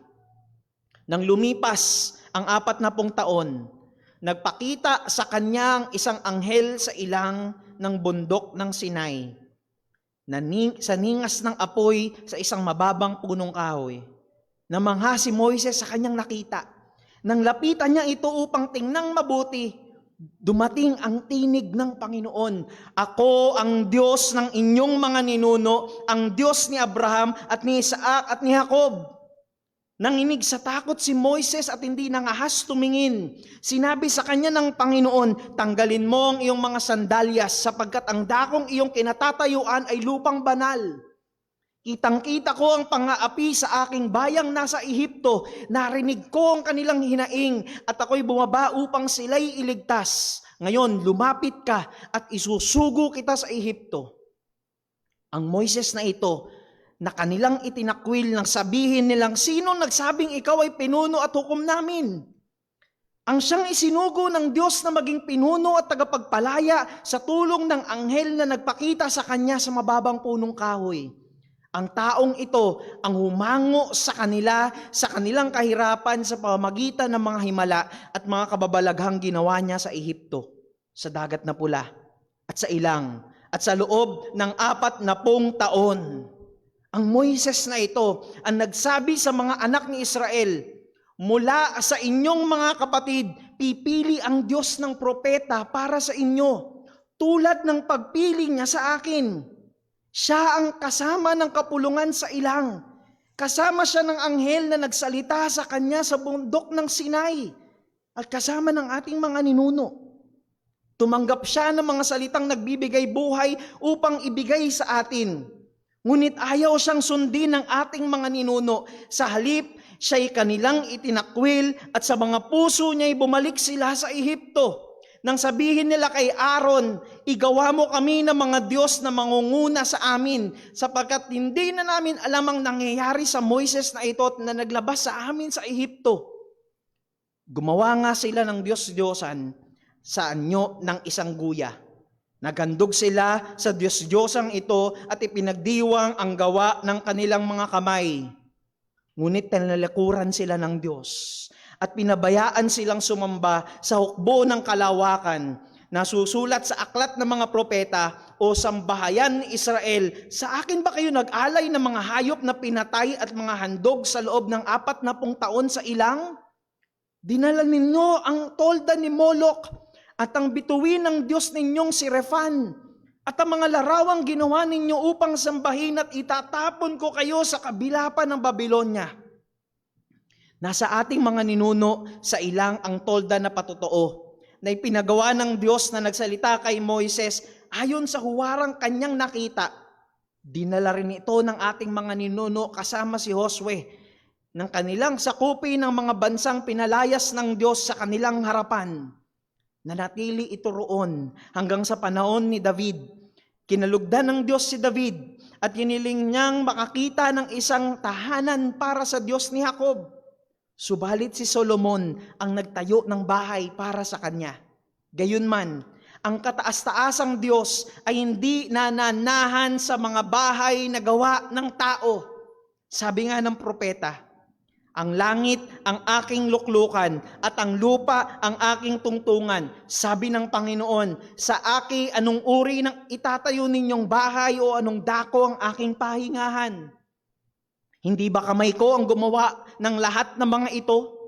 Nang lumipas ang 40 taon, nagpakita sa kanya ang isang anghel sa ilang ng bundok ng Sinai, sa ningas ng apoy sa isang mababang punong kahoy. Namangha si Moises sa kanyang nakita. Nang lapitan niya ito upang tingnang mabuti, dumating ang tinig ng Panginoon, "Ako ang Diyos ng inyong mga ninuno, ang Diyos ni Abraham at ni Isaac at ni Jacob." Nanginig sa takot si Moises at hindi nangahas tumingin. Sinabi sa kanya ng Panginoon, "Tanggalin mo ang iyong mga sandalyas sapagkat ang dakong iyong kinatatayuan ay lupang banal. Kitang-kita ko ang pang-aapi sa aking bayang nasa Ehipto. Narinig ko ang kanilang hinaing at ako'y bumaba upang sila'y iligtas. Ngayon, lumapit ka at isusugo kita sa Ehipto." Ang Moises na ito, na kanilang itinakwil nang sabihin nilang, "Sinong nagsabing ikaw ay pinuno at hukom namin?" Ang siyang isinugo ng Diyos na maging pinuno at tagapagpalaya sa tulong ng anghel na nagpakita sa kanya sa mababang punong kahoy. Ang taong ito ang humango sa kanila sa kanilang kahirapan sa pamamagitan ng mga himala at mga kababalaghang ginawa niya sa Ehipto, sa Dagat na Pula, at sa ilang, at sa loob ng 40 taon. Ang Moises na ito ang nagsabi sa mga anak ni Israel, "Mula sa inyong mga kapatid, pipili ang Diyos ng propeta para sa inyo, tulad ng pagpili niya sa akin. Siya ang kasama ng kapulungan sa ilang. Kasama siya ng anghel na nagsalita sa kanya sa bundok ng Sinai, at kasama ng ating mga ninuno. Tumanggap siya ng mga salitang nagbibigay buhay upang ibigay sa atin. Ngunit ayaw siyang sundin ng ating mga ninuno. Sa halip, siya'y kanilang itinakwil at sa mga puso niya'y bumalik sila sa Ehipto. Nang sabihin nila kay Aaron, "Igawa mo kami ng mga Diyos na mangunguna sa amin, sapagkat hindi na namin alam ang nangyayari sa Moises na ito na naglabas sa amin sa Ehipto." Gumawa nga sila ng Diyos-Diyosan sa anyo ng isang guya. Naghandog sila sa Diyos-Diyosang ito at ipinagdiwang ang gawa ng kanilang mga kamay. Ngunit tinalikuran sila ng Diyos at pinabayaan silang sumamba sa hukbo ng kalawakan nasusulat sa aklat ng mga propeta o sambahayan ni Israel, sa akin ba kayo nag-alay ng mga hayop na pinatay at mga handog sa loob ng 40 taon sa ilang? Dinala ninyo ang tolda ni Molok at ang bituin ng Diyos ninyong si Rephan at ang mga larawang ginawa ninyo upang sambahin at itatapon ko kayo sa kabila pa ng Babylonia. Nasa ating mga ninuno sa ilang ang tolda na patotoo na ipinagawa ng Diyos na nagsalita kay Moises ayon sa huwarang kanyang nakita. Dinala rin ito ng ating mga ninuno kasama si Josue ng kanilang sakupi ng mga bansang pinalayas ng Diyos sa kanilang harapan. Nanatili ito roon hanggang sa panahon ni David. Kinalugdan ng Diyos si David at hiniling niyang makakita ng isang tahanan para sa Diyos ni Jacob. Subalit si Solomon ang nagtayo ng bahay para sa kanya. Gayunman, ang kataas-taasang Diyos ay hindi nananahan sa mga bahay na gawa ng tao. Sabi nga ng propeta, ang langit ang aking luklukan at ang lupa ang aking tungtungan. Sabi ng Panginoon, sa aki anong uri ng itatayo ninyong bahay o anong dako ang aking pahingahan? Hindi ba kamay ko ang gumawa ng lahat ng mga ito?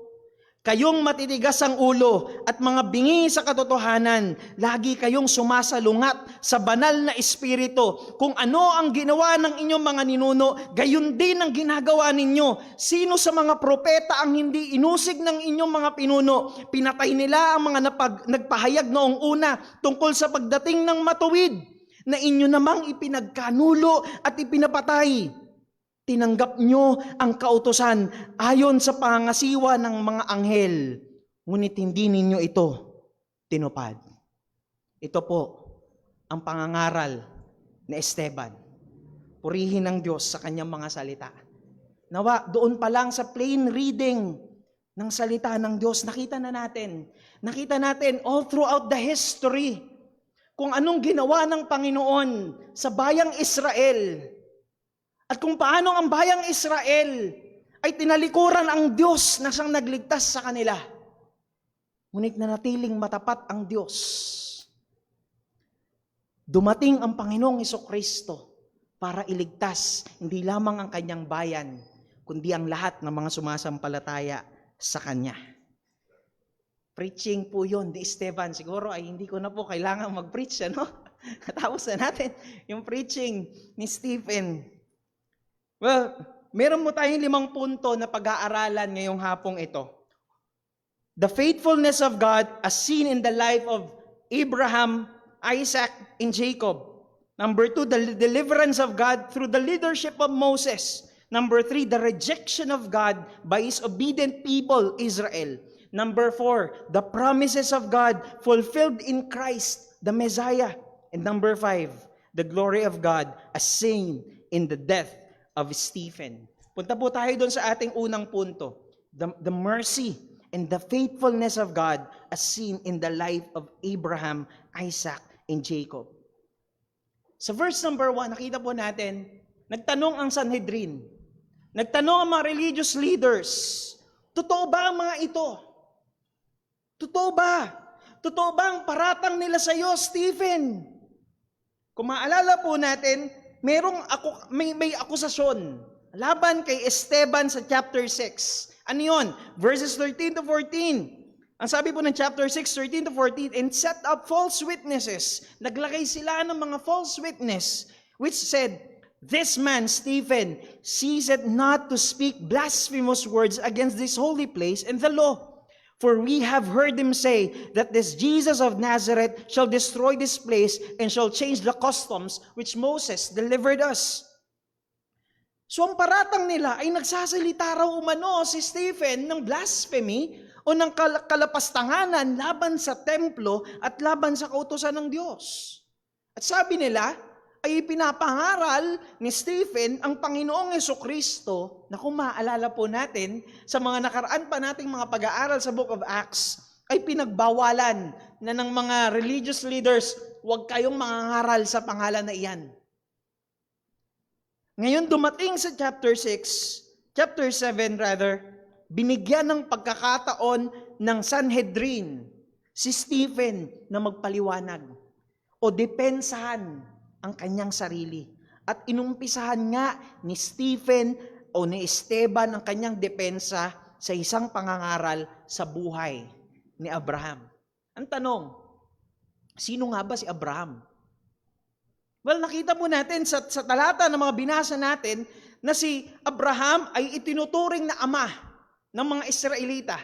Kayong matitigas ang ulo at mga bingi sa katotohanan, lagi kayong sumasalungat sa banal na espiritu. Kung ano ang ginawa ng inyong mga ninuno, gayon din ang ginagawa ninyo. Sino sa mga propeta ang hindi inusig ng inyong mga pinuno? Pinatay nila ang mga nagpahayag noong una tungkol sa pagdating ng matuwid, na inyo namang ipinagkanulo at ipinapatay. Tinanggap nyo ang kautusan ayon sa pangasiwa ng mga anghel, ngunit hindi ninyo ito tinupad. Ito po ang pangangaral ni Esteban. Purihin ng Diyos sa kanyang mga salita. Nawa, doon pa lang sa plain reading ng salita ng Diyos, nakita natin all throughout the history kung anong ginawa ng Panginoon sa bayang Israel. At kung paano ang bayang Israel ay tinalikuran ang Diyos na siyang nagligtas sa kanila. Ngunit nanatiling matapat ang Diyos. Dumating ang Panginoong Jesucristo para iligtas hindi lamang ang kanyang bayan, kundi ang lahat ng mga sumasampalataya sa Kanya. Preaching po yun ni Esteban. Siguro ay hindi ko na po kailangan mag-preach, ano? Natapos na natin yung preaching ni Stephen. Well, meron mo tayong 5 punto na pag-aaralan ngayong hapong ito. The faithfulness of God as seen in the life of Abraham, Isaac, and Jacob. Number 2, the deliverance of God through the leadership of Moses. Number 3, the rejection of God by His obedient people, Israel. Number 4, the promises of God fulfilled in Christ, the Messiah. And number 5, the glory of God as seen in the death of Stephen. Punta po tayo doon sa ating unang punto. The mercy and the faithfulness of God as seen in the life of Abraham, Isaac, and Jacob. Sa verse number 1, nakita po natin, nagtanong ang Sanhedrin. Nagtanong ang mga religious leaders, totoo ba ang mga ito? Totoo ba? Totoo ba ang paratang nila sa iyo, Stephen? Kung maalala po natin, may akusasyon laban kay Esteban sa chapter 6. Ano yun? Verses 13 to 14. Ang sabi po ng chapter 6, 13 to 14, and set up false witnesses. Naglagay sila ng mga false witness, which said, this man, Stephen, ceased not to speak blasphemous words against this holy place and the law. For we have heard him say that this Jesus of Nazareth shall destroy this place and shall change the customs which Moses delivered us. So ang paratang nila ay nagsasalita raw umano si Stephen ng blasphemy o ng kalapastanganan laban sa templo at laban sa kautusan ng Diyos. At sabi nila, ay pinapangaral ni Stephen ang Panginoong Jesucristo na kung maaalala po natin sa mga nakaraan pa nating mga pag-aaral sa Book of Acts ay pinagbawalan na ng mga religious leaders, huwag kayong mangangaral sa pangalan na iyan. Ngayon dumating sa chapter 7 rather, binigyan ng pagkakataon ng Sanhedrin si Stephen na magpaliwanag o depensahan ang kanyang sarili. At inumpisahan nga ni Stephen o ni Esteban ang kanyang depensa sa isang pangangaral sa buhay ni Abraham. Ang tanong, sino nga ba si Abraham? Well, nakita po natin sa talata ng mga binasa natin na si Abraham ay itinuturing na ama ng mga Israelita.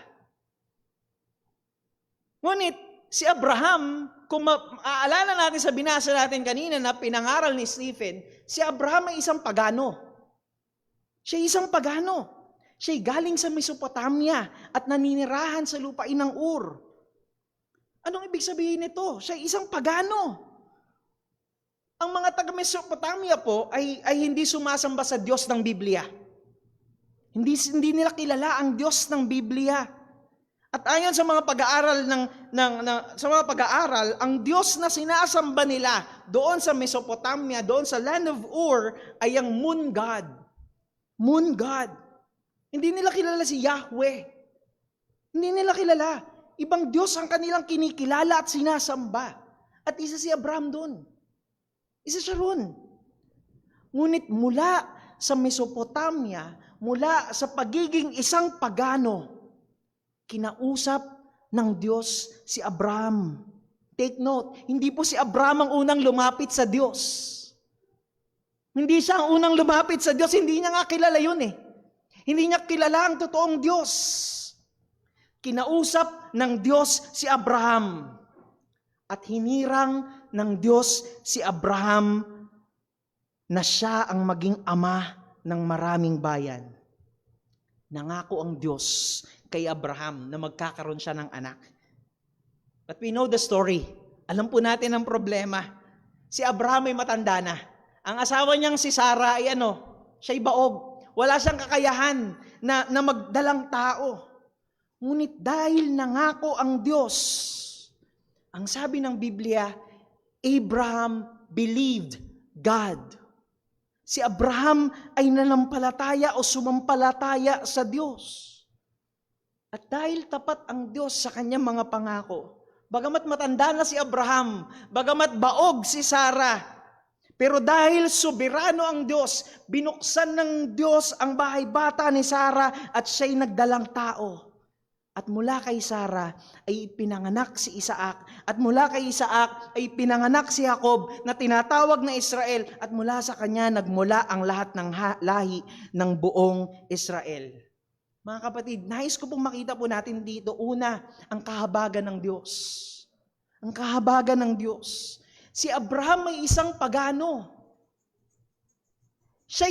Ngunit si Abraham, kung maaalala natin sa binasa natin kanina na pinangaral ni Stephen, si Abraham ay isang pagano. Siya isang pagano. Siya galing sa Mesopotamia at naninirahan sa lupain ng Ur. Anong ibig sabihin nito? Siya isang pagano. Ang mga taga-Mesopotamia po ay hindi sumasamba sa Diyos ng Biblia. Hindi nila kilala ang Diyos ng Biblia. At ayon sa mga pag-aaral, ang Diyos na sinasamba nila doon sa Mesopotamia, doon sa land of Ur, ay ang moon god. Moon god. Hindi nila kilala si Yahweh. Hindi nila kilala. Ibang Diyos ang kanilang kinikilala at sinasamba. At isa si Abraham doon. Isa siya roon. Ngunit mula sa Mesopotamia, mula sa pagiging isang pagano, kinausap ng Diyos si Abraham. Take note, hindi po si Abraham ang unang lumapit sa Diyos. Hindi siya ang unang lumapit sa Diyos, hindi niya nga kilala yun eh. Hindi niya kilala ang totoong Diyos. Kinausap ng Diyos si Abraham. At hinirang ng Diyos si Abraham na siya ang maging ama ng maraming bayan. Nangako ang Diyos kay Abraham na magkakaroon siya ng anak. But we know the story. Alam po natin ang problema. Si Abraham ay matanda na. Ang asawa niyang si Sarah ay siya'y baog. Wala siyang kakayahan na magdalang tao. Ngunit dahil nangako ang Diyos, ang sabi ng Biblia, Abraham believed God. Si Abraham ay nanampalataya o sumampalataya sa Diyos. At dahil tapat ang Diyos sa kanyang mga pangako, bagamat matanda na si Abraham, bagamat baog si Sarah, pero dahil soberano ang Diyos, binuksan ng Diyos ang bahay bata ni Sarah at siya'y nagdalang tao. At mula kay Sarah ay pinanganak si Isaac. At mula kay Isaac ay pinanganak si Jacob na tinatawag na Israel. At mula sa kanya nagmula ang lahat ng lahi ng buong Israel. Mga kapatid, nais ko pong makita po natin dito. Una, ang kahabagan ng Diyos. Ang kahabagan ng Diyos. Si Abraham ay isang pagano. Siya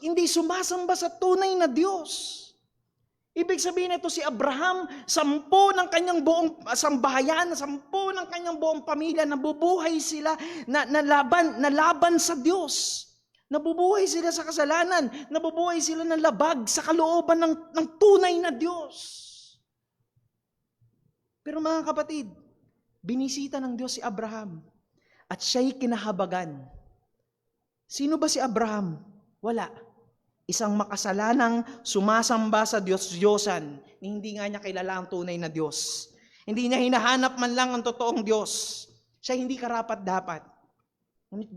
hindi sumasamba sa tunay na Diyos. Ibig sabihin nito si Abraham, 10 ng kanyang buong sambahayan, 10 ng kanyang buong pamilya, nabubuhay sila na laban sa Diyos. Nabubuhay sila sa kasalanan, nabubuhay sila ng labag sa kalooban ng tunay na Diyos. Pero mga kapatid, binisita ng Diyos si Abraham at siya'y kinahabagan. Sino ba si Abraham? Wala. Isang makasalanang sumasamba sa Diyos-Diyosan, hindi nga niya kilala ang tunay na Diyos. Hindi niya hinahanap man lang ang totoong Diyos. Siya hindi karapat-dapat.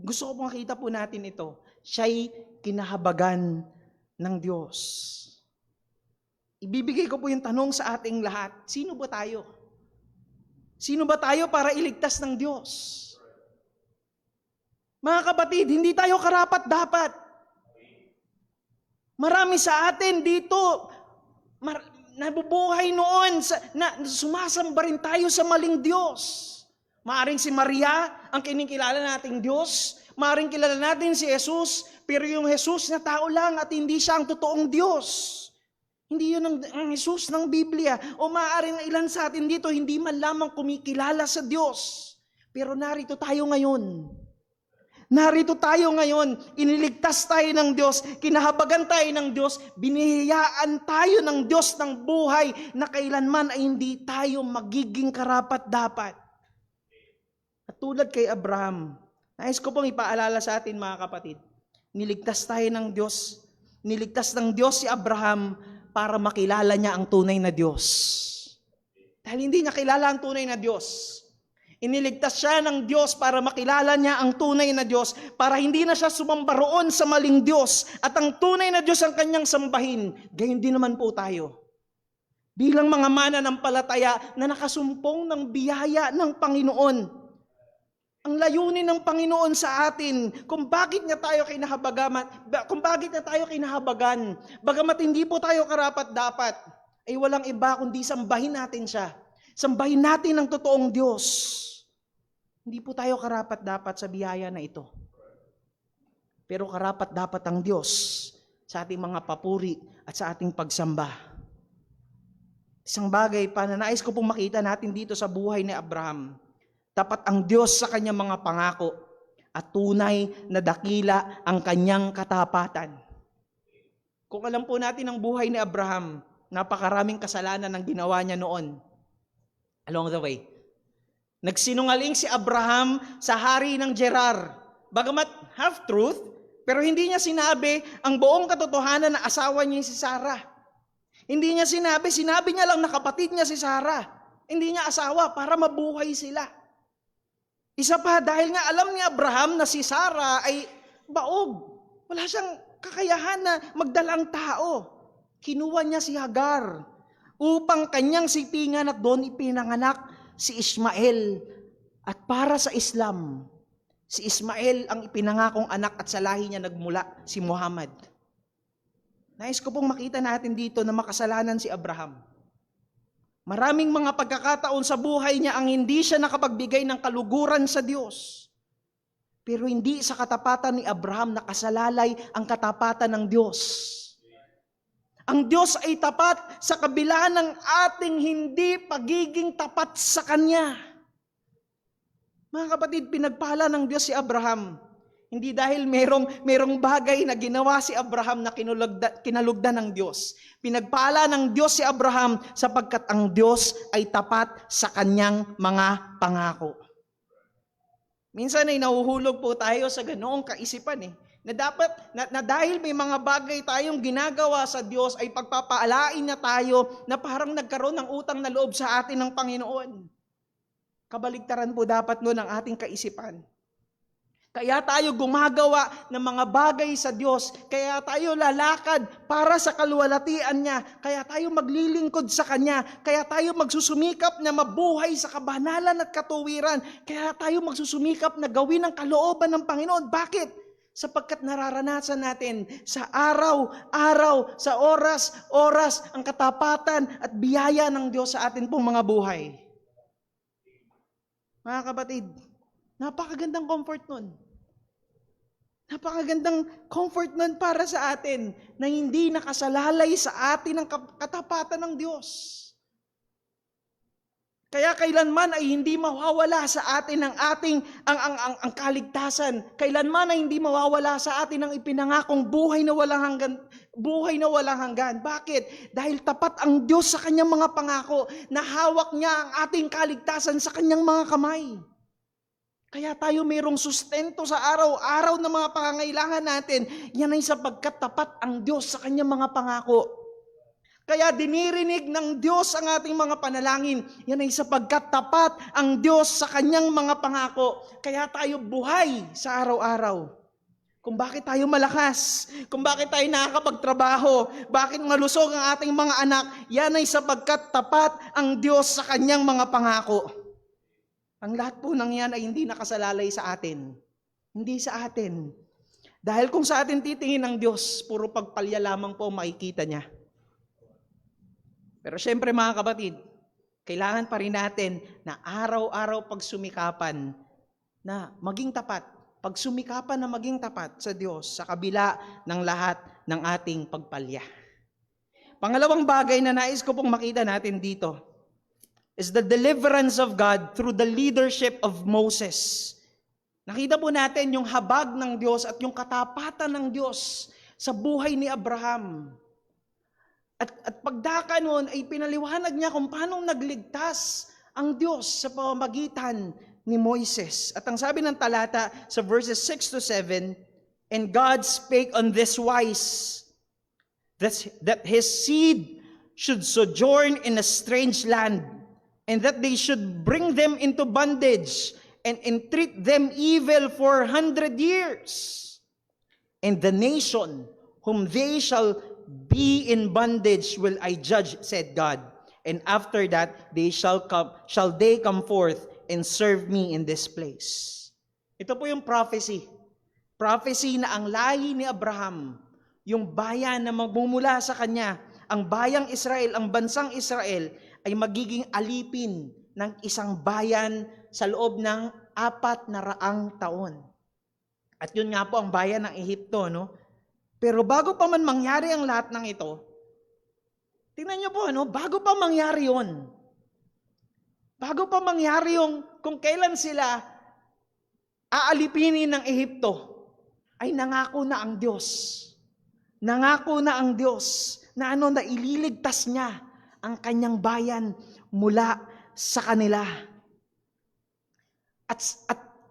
Gusto ko makita po natin ito. Siya'y kinahabagan ng Diyos. Ibibigay ko po yung tanong sa ating lahat. Sino ba tayo? Sino ba tayo para iligtas ng Diyos? Mga kapatid, hindi tayo karapat-dapat. Marami sa atin dito, nabubuhay noon, sumasamba rin tayo sa maling Diyos. Maaring si Maria, ang kinikilala nating Diyos. Maaring kilala natin si Jesus, pero yung Jesus na tao lang at hindi siya ang totoong Diyos. Hindi yun ang Jesus ng Biblia. O maaaring ilan sa atin dito, hindi man lamang kumikilala sa Diyos. Pero narito tayo ngayon. Narito tayo ngayon, iniligtas tayo ng Diyos, kinahabagan tayo ng Diyos, binihiyaan tayo ng Diyos ng buhay na kailanman ay hindi tayo magiging karapat-dapat. At tulad kay Abraham, nais ko pong ipaalala sa atin mga kapatid, niligtas tayo ng Diyos, niligtas ng Diyos si Abraham para makilala niya ang tunay na Diyos. Dahil hindi niya kilala ang tunay na Diyos. Iniligtas siya ng Diyos para makilala niya ang tunay na Diyos, para hindi na siya sumamba roon sa maling Diyos at ang tunay na Diyos ang kanyang sambahin. Gayon din naman po tayo. Bilang mga mananampalataya na nakasumpong ng biyaya ng Panginoon. Ang layunin ng Panginoon sa atin, kung bakit niya tayo kinahabagan, bagamat hindi po tayo karapat-dapat, ay walang iba kundi sambahin natin siya. Sambahin natin ang totoong Diyos. Hindi po tayo karapat-dapat sa biyaya na ito. Pero karapat-dapat ang Diyos sa ating mga papuri at sa ating pagsamba. Isang bagay pa na nais ko pong makita natin dito sa buhay ni Abraham. Tapat ang Diyos sa kanyang mga pangako at tunay na dakila ang kanyang katapatan. Kung alam po natin ang buhay ni Abraham, napakaraming kasalanan ang ginawa niya noon along the way. Nagsinungaling si Abraham sa hari ng Gerar. Bagamat half-truth, pero hindi niya sinabi ang buong katotohanan na asawa niya si Sarah. Hindi niya sinabi niya lang na kapatid niya si Sarah. Hindi niya asawa para mabuhay sila. Isa pa, dahil nga alam ni Abraham na si Sarah ay baog. Wala siyang kakayahan na magdalang tao. Kinuha niya si Hagar upang kanyang sipingan at doon ipinanganak si Ismael. At para sa Islam, si Ismael ang ipinangakong anak at sa lahi niya nagmula si Muhammad. Nais ko pong makita natin dito na makasalanan si Abraham. Maraming mga pagkakataon sa buhay niya ang hindi siya nakapagbigay ng kaluguran sa Diyos. Pero hindi sa katapatan ni Abraham nakasalalay ang katapatan ng Diyos. Ang Diyos ay tapat sa kabila ng ating hindi pagiging tapat sa Kanya. Mga kapatid, pinagpala ng Diyos si Abraham. Hindi dahil merong bagay na ginawa si Abraham na kinalugdan ng Diyos. Pinagpala ng Diyos si Abraham sapagkat ang Diyos ay tapat sa kanyang mga pangako. Minsan ay nahuhulog po tayo sa ganoong kaisipan na dahil may mga bagay tayong ginagawa sa Diyos ay pagpapaalain na tayo na parang nagkaroon ng utang na loob sa atin ng Panginoon. Kabaligtaran po dapat nun ang ating kaisipan. Kaya tayo gumagawa ng mga bagay sa Diyos. Kaya tayo lalakad para sa kaluwalhatian niya. Kaya tayo maglilingkod sa Kanya. Kaya tayo magsusumikap na mabuhay sa kabanalan at katuwiran. Kaya tayo magsusumikap na gawin ang kalooban ng Panginoon. Bakit? Sapagkat nararanasan natin sa araw-araw, sa oras-oras, ang katapatan at biyaya ng Diyos sa atin pong mga buhay. Mga kapatid, napakagandang comfort nun. Napakagandang comfort nun para sa atin na hindi nakasalalay sa atin ang katapatan ng Diyos. Kaya kailanman ay hindi mawawala sa atin ang kaligtasan. Kailanman ay hindi mawawala sa atin ang ipinangakong buhay na walang hanggan. Bakit? Dahil tapat ang Diyos sa kanyang mga pangako na hawak niya ang ating kaligtasan sa kanyang mga kamay. Kaya tayo mayroong sustento sa araw-araw na mga pangangailangan natin. Yan ay sapagkat tapat ang Diyos sa kanyang mga pangako. Kaya dinirinig ng Diyos ang ating mga panalangin. Yan ay sapagkat tapat ang Diyos sa kanyang mga pangako. Kaya tayo buhay sa araw-araw. Kung bakit tayo malakas, kung bakit tayo nakakapagtrabaho, bakit malusog ang ating mga anak, yan ay sapagkat tapat ang Diyos sa kanyang mga pangako. Ang lahat po ng yan ay hindi nakasalalay sa atin. Hindi sa atin. Dahil kung sa atin titingin ng Diyos, puro pagpalya lamang po makikita niya. Pero syempre mga kapatid, kailangan pa rin natin na araw-araw pagsumikapan na maging tapat. Pagsumikapan na maging tapat sa Diyos sa kabila ng lahat ng ating pagpalya. Pangalawang bagay na nais ko pong makita natin dito is the deliverance of God through the leadership of Moses. Nakita po natin yung habag ng Diyos at yung katapatan ng Diyos sa buhay ni Abraham. At pagdaka noon ay pinaliwanag niya kung paano nagligtas ang Diyos sa pamamagitan ni Moises. At ang sabi ng talata sa verses 6 to 7, "And God spake on this wise, that his seed should sojourn in a strange land, and that they should bring them into bondage and entreat them evil for 100 years. And the nation whom they shall be in bondage will I judge, said God. And after that shall they come forth and serve me in this place. Ito po yung prophecy. Prophecy na ang lahi ni Abraham, yung bayan na magmumula sa kanya, ang bayang Israel, ang bansang Israel, ay magiging alipin ng isang bayan sa loob ng 400 taon. At yun nga po ang bayan ng Ehipto, no? Pero bago pa man mangyari ang lahat ng ito, tingnan nyo po, bago pa mangyari yun, bago pa mangyari yung kung kailan sila aalipinin ng Ehipto, ay nangako na ang Diyos. Nangako na ang Diyos na na ililigtas niya ang kanyang bayan mula sa kanila. At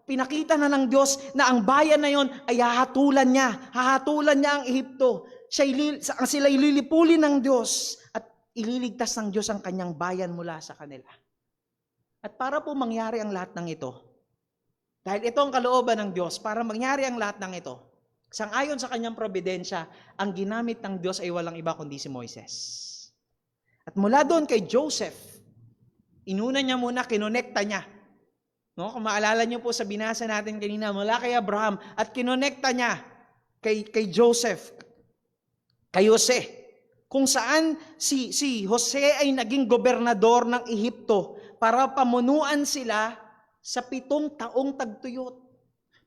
pinakita na ng Diyos na ang bayan na yon ay hahatulan niya ang Ehipto. Sila ililipulin ng Diyos at ililigtas ng Diyos ang kanyang bayan mula sa kanila. At para po mangyari ang lahat ng ito, dahil ito ang kalooban ng Diyos, para mangyari ang lahat ng ito, sangayon sa kanyang providensya, ang ginamit ng Diyos ay walang iba kundi si Moises. At mula doon kay Joseph, inuna niya muna, kinonekta niya. No, kung maalala niyo po sa binasa natin kanina, mula kay Abraham, at kinonekta niya kay Joseph, kay Jose, kung saan si Jose ay naging gobernador ng Ehipto para pamunuan sila sa 7 taong tagtuyot.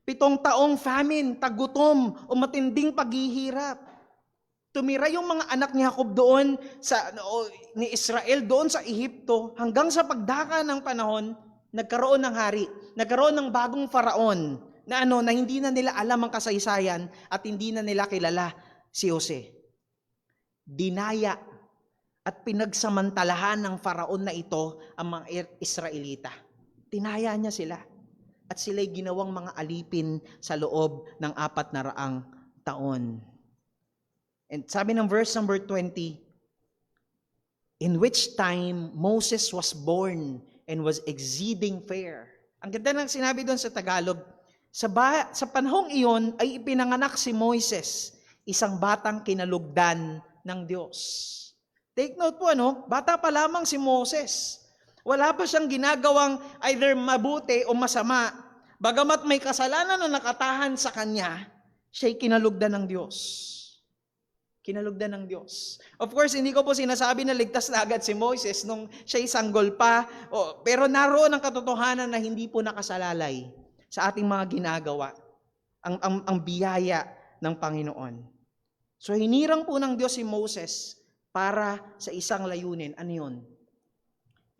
7 taong famine, tagutom, o matinding paghihirap. Tumira yung mga anak ni Jacob doon, ni Israel doon sa Ehipto, hanggang sa pagdaka ng panahon, nagkaroon ng hari, nagkaroon ng bagong faraon na na hindi na nila alam ang kasaysayan at hindi na nila kilala si Jose. Dinaya at pinagsamantalahan ng faraon na ito ang mga Israelita. Dinaya niya sila at sila'y ginawang mga alipin sa loob ng 400 taon. And sabi ng verse number 20, in which time Moses was born and was exceeding fair. Ang ganda ng sinabi doon sa Tagalog, sa panahong iyon ay ipinanganak si Moises, isang batang kinalugdan ng Diyos. Take note po, bata pa lamang si Moses. Wala pa siyang ginagawang either mabuti o masama. Bagamat may kasalanan na nakatahan sa kanya, siya'y kinalugdan ng Diyos. Kinalugdan ng Diyos. Of course, hindi ko po sinasabi na ligtas na agad si Moises nung siya'y sanggol pa. Pero naroon ang katotohanan na hindi po nakasalalay sa ating mga ginagawa. Ang biyaya ng Panginoon. So hinirang po ng Diyos si Moses para sa isang layunin. Ano yun?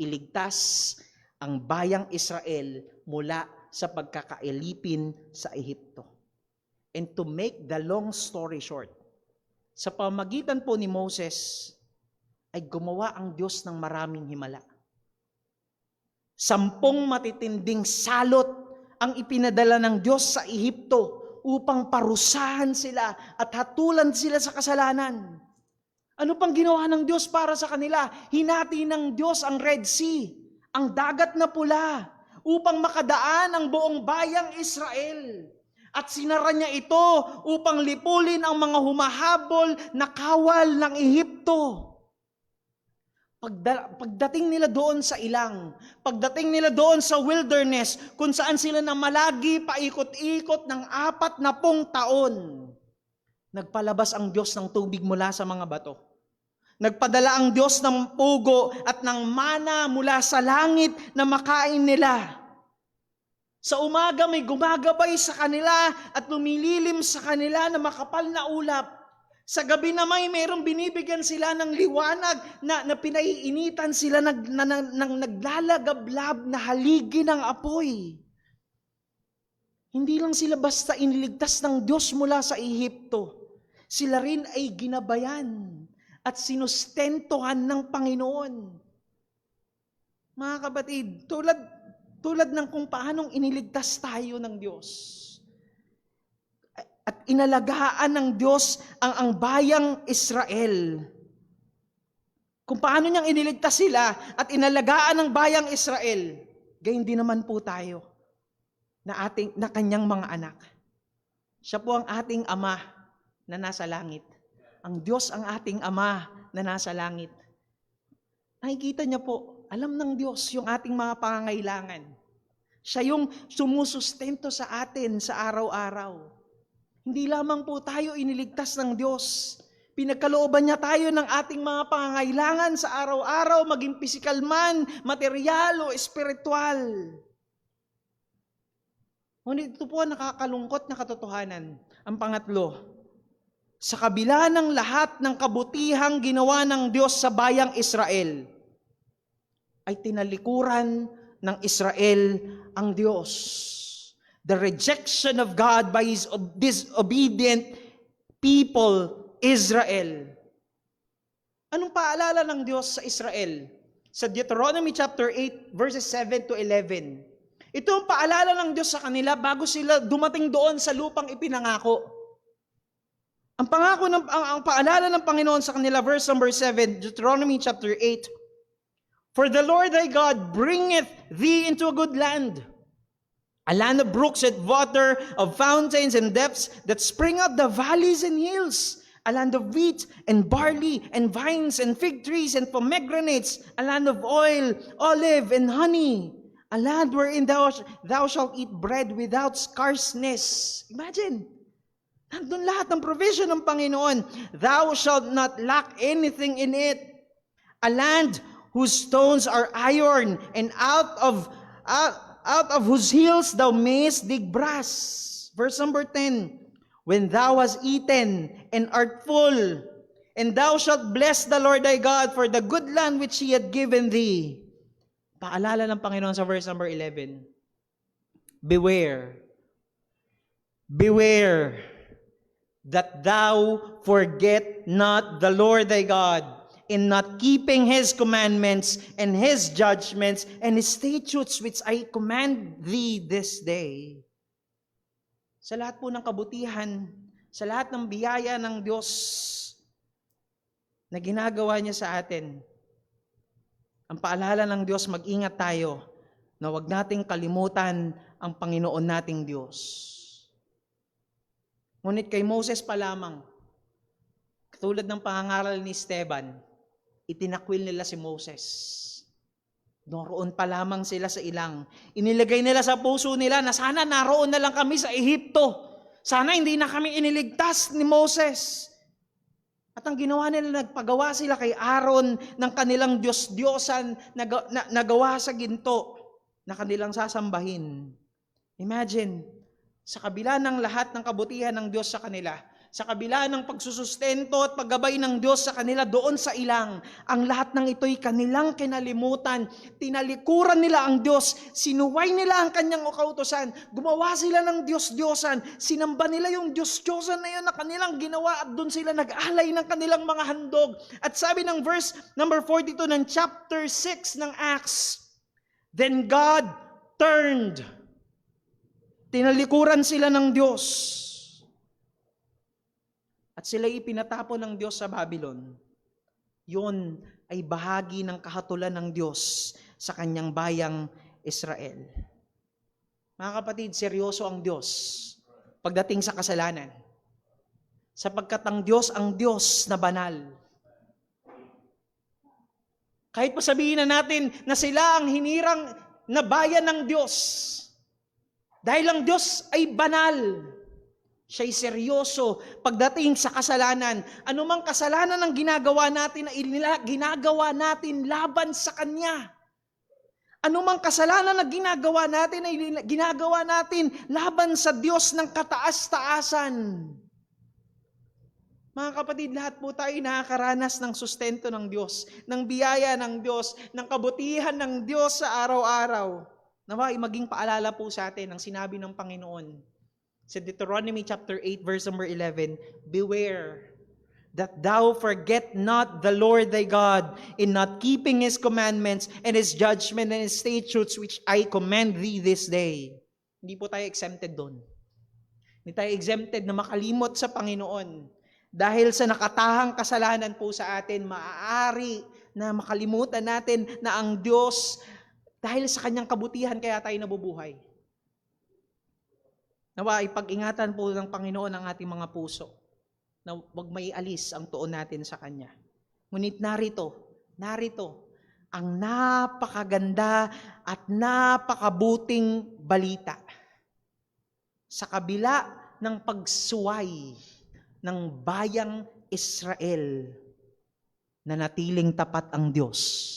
Iligtas ang bayang Israel mula sa pagkakailipin sa Ehipto. And to make the long story short, sa pamagitan po ni Moses, ay gumawa ang Diyos ng maraming himala. 10 matitinding salot ang ipinadala ng Diyos sa Ehipto upang parusahan sila at hatulan sila sa kasalanan. Ano pang ginawa ng Diyos para sa kanila? Hinati ng Diyos ang Red Sea, ang dagat na pula, upang makadaan ang buong bayang Israel. At sinara niya ito upang lipulin ang mga humahabol na kawal ng Ehipto. Pagdating nila doon sa ilang, pagdating nila doon sa wilderness, kung saan sila namalagi paikot-ikot ng 40 taon, nagpalabas ang Diyos ng tubig mula sa mga bato. Nagpadala ang Diyos ng pugo at ng mana mula sa langit na makain nila. Sa umaga may gumagabay sa kanila at lumililim sa kanila na makapal na ulap. Sa gabi naman mayroong binibigyan sila ng liwanag na pinaiinitan sila ng naglalagablab na haligi ng apoy. Hindi lang sila basta iniligtas ng Diyos mula sa Ehipto. Sila rin ay ginabayan at sinustentuhan ng Panginoon. Mga kapatid, tulad ng kung paanong iniligtas tayo ng Diyos. At inalagaan ng Diyos ang bayang Israel. kung paano niyang iniligtas sila at inalagaan ng bayang Israel, gayon din naman po tayo na kanyang mga anak. Siya po ang ating Ama na nasa langit. Ang Diyos ang ating Ama na nasa langit. Nakikita niya po, alam ng Diyos yung ating mga pangangailangan. Siya yung sumusustento sa atin sa araw-araw. Hindi lamang po tayo iniligtas ng Diyos. Pinagkalooban niya tayo ng ating mga pangangailangan sa araw-araw, maging pisikal man, material o espiritual. Ngunit ito po ang nakakalungkot na katotohanan. Ang pangatlo, sa kabila ng lahat ng kabutihang ginawa ng Diyos sa bayang Israel, ay tinalikuran ng Israel ang Diyos. The rejection of God by His disobedient people, Israel. Anong paalala ng Diyos sa Israel? Sa Deuteronomy chapter 8, verses 7 to 11. Ito ang paalala ng Diyos sa kanila bago sila dumating doon sa lupang ipinangako. Ang paalala ng Panginoon sa kanila, verse number 7, Deuteronomy chapter 8. For the Lord thy God bringeth thee into a good land, a land of brooks and water, of fountains and depths that spring up the valleys and hills, a land of wheat and barley and vines and fig trees and pomegranates, a land of oil, olive and honey, a land wherein thou shalt eat bread without scarceness. Imagine, nandun lahat ng provision ng Panginoon. Thou shalt not lack anything in it. A land whose stones are iron, and out of whose hills thou mayest dig brass. Verse number 10, when thou hast eaten and art full, and thou shalt bless the Lord thy God for the good land which He had given thee. Paalala ng Panginoon sa verse number 11, beware that thou forget not the Lord thy God, in not keeping His commandments and His judgments and His statutes which I command thee this day. Sa lahat po ng kabutihan, sa lahat ng biyaya ng Diyos na ginagawa niya sa atin, ang paalala ng Diyos, mag-ingat tayo na huwag nating kalimutan ang Panginoon nating Diyos. Ngunit kay Moses pa lamang, katulad ng pangangaral ni Esteban, itinakwil nila si Moses. Doon pa lamang sila sa ilang. Inilagay nila sa puso nila na sana naroon na lang kami sa Ehipto. Sana hindi na kami iniligtas ni Moses. At ang ginawa nila, nagpagawa sila kay Aaron ng kanilang Diyos-Diyosan na gawa sa ginto na kanilang sasambahin. Imagine, sa kabila ng lahat ng kabutihan ng Diyos sa kanila, sa kabila ng pagsusustento at paggabay ng Diyos sa kanila doon sa ilang, ang lahat ng ito'y kanilang kinalimutan. Tinalikuran nila ang Diyos, sinuway nila ang kanyang kautusan, gumawa sila ng Diyos-Diyosan, sinamba nila yung Diyos-Diyosan na yun na kanilang ginawa at doon sila nag-alay ng kanilang mga handog. At sabi ng verse number 42 ng chapter 6 ng Acts, then God turned. Tinalikuran sila ng Diyos. At sila'y ipinatapon ng Diyos sa Babylon. Yun ay bahagi ng kahatulan ng Diyos sa kanyang bayang Israel. Mga kapatid, seryoso ang Diyos pagdating sa kasalanan. Sapagkat ang Diyos na banal. Kahit pa sabihin na natin na sila ang hinirang na bayan ng Diyos, dahil ang Diyos ay banal, siya'y seryoso pagdating sa kasalanan. Anumang kasalanan ang ginagawa natin na ginagawa natin laban sa Kanya. Anumang kasalanan na ginagawa natin ay ginagawa natin laban sa Diyos ng kataas-taasan. Mga kapatid, lahat po tayo nakakaranas ng sustento ng Diyos, ng biyaya ng Diyos, ng kabutihan ng Diyos sa araw-araw. Nawa'y maging paalala po sa atin ang sinabi ng Panginoon. Sa Deuteronomy chapter 8 verse number 11, beware that thou forget not the Lord thy God in not keeping His commandments and His judgment and His statutes which I command thee this day. Hindi po tayo exempted doon. Hindi tayo exempted na makalimot sa Panginoon. Dahil sa nakatahang kasalanan po sa atin, maaari na makalimutan natin na ang Diyos, dahil sa kanyang kabutihan, kaya tayo nabubuhay. Nawa, ipag-ingatan po ng Panginoon ang ating mga puso na huwag maialis ang tuon natin sa Kanya. Ngunit narito, ang napakaganda at napakabuting balita. Sa kabila ng pagsuway ng bayang Israel, nanatiling tapat ang Diyos.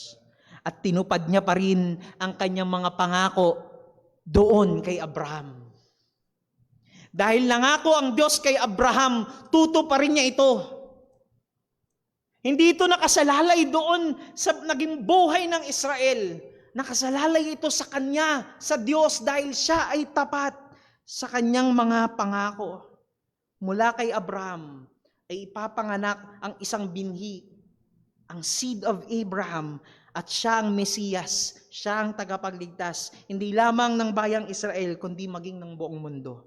At tinupad niya pa rin ang kanyang mga pangako doon kay Abraham. Dahil nangako ang Diyos kay Abraham, tutuparin niya ito. Hindi ito nakasalalay doon sa naging buhay ng Israel. Nakasalalay ito sa kanya, sa Diyos, dahil siya ay tapat sa kanyang mga pangako. Mula kay Abraham ay ipapanganak ang isang binhi, ang seed of Abraham, at siya ang Mesiyas, siya ang tagapagligtas, hindi lamang ng bayang Israel, kundi maging ng buong mundo.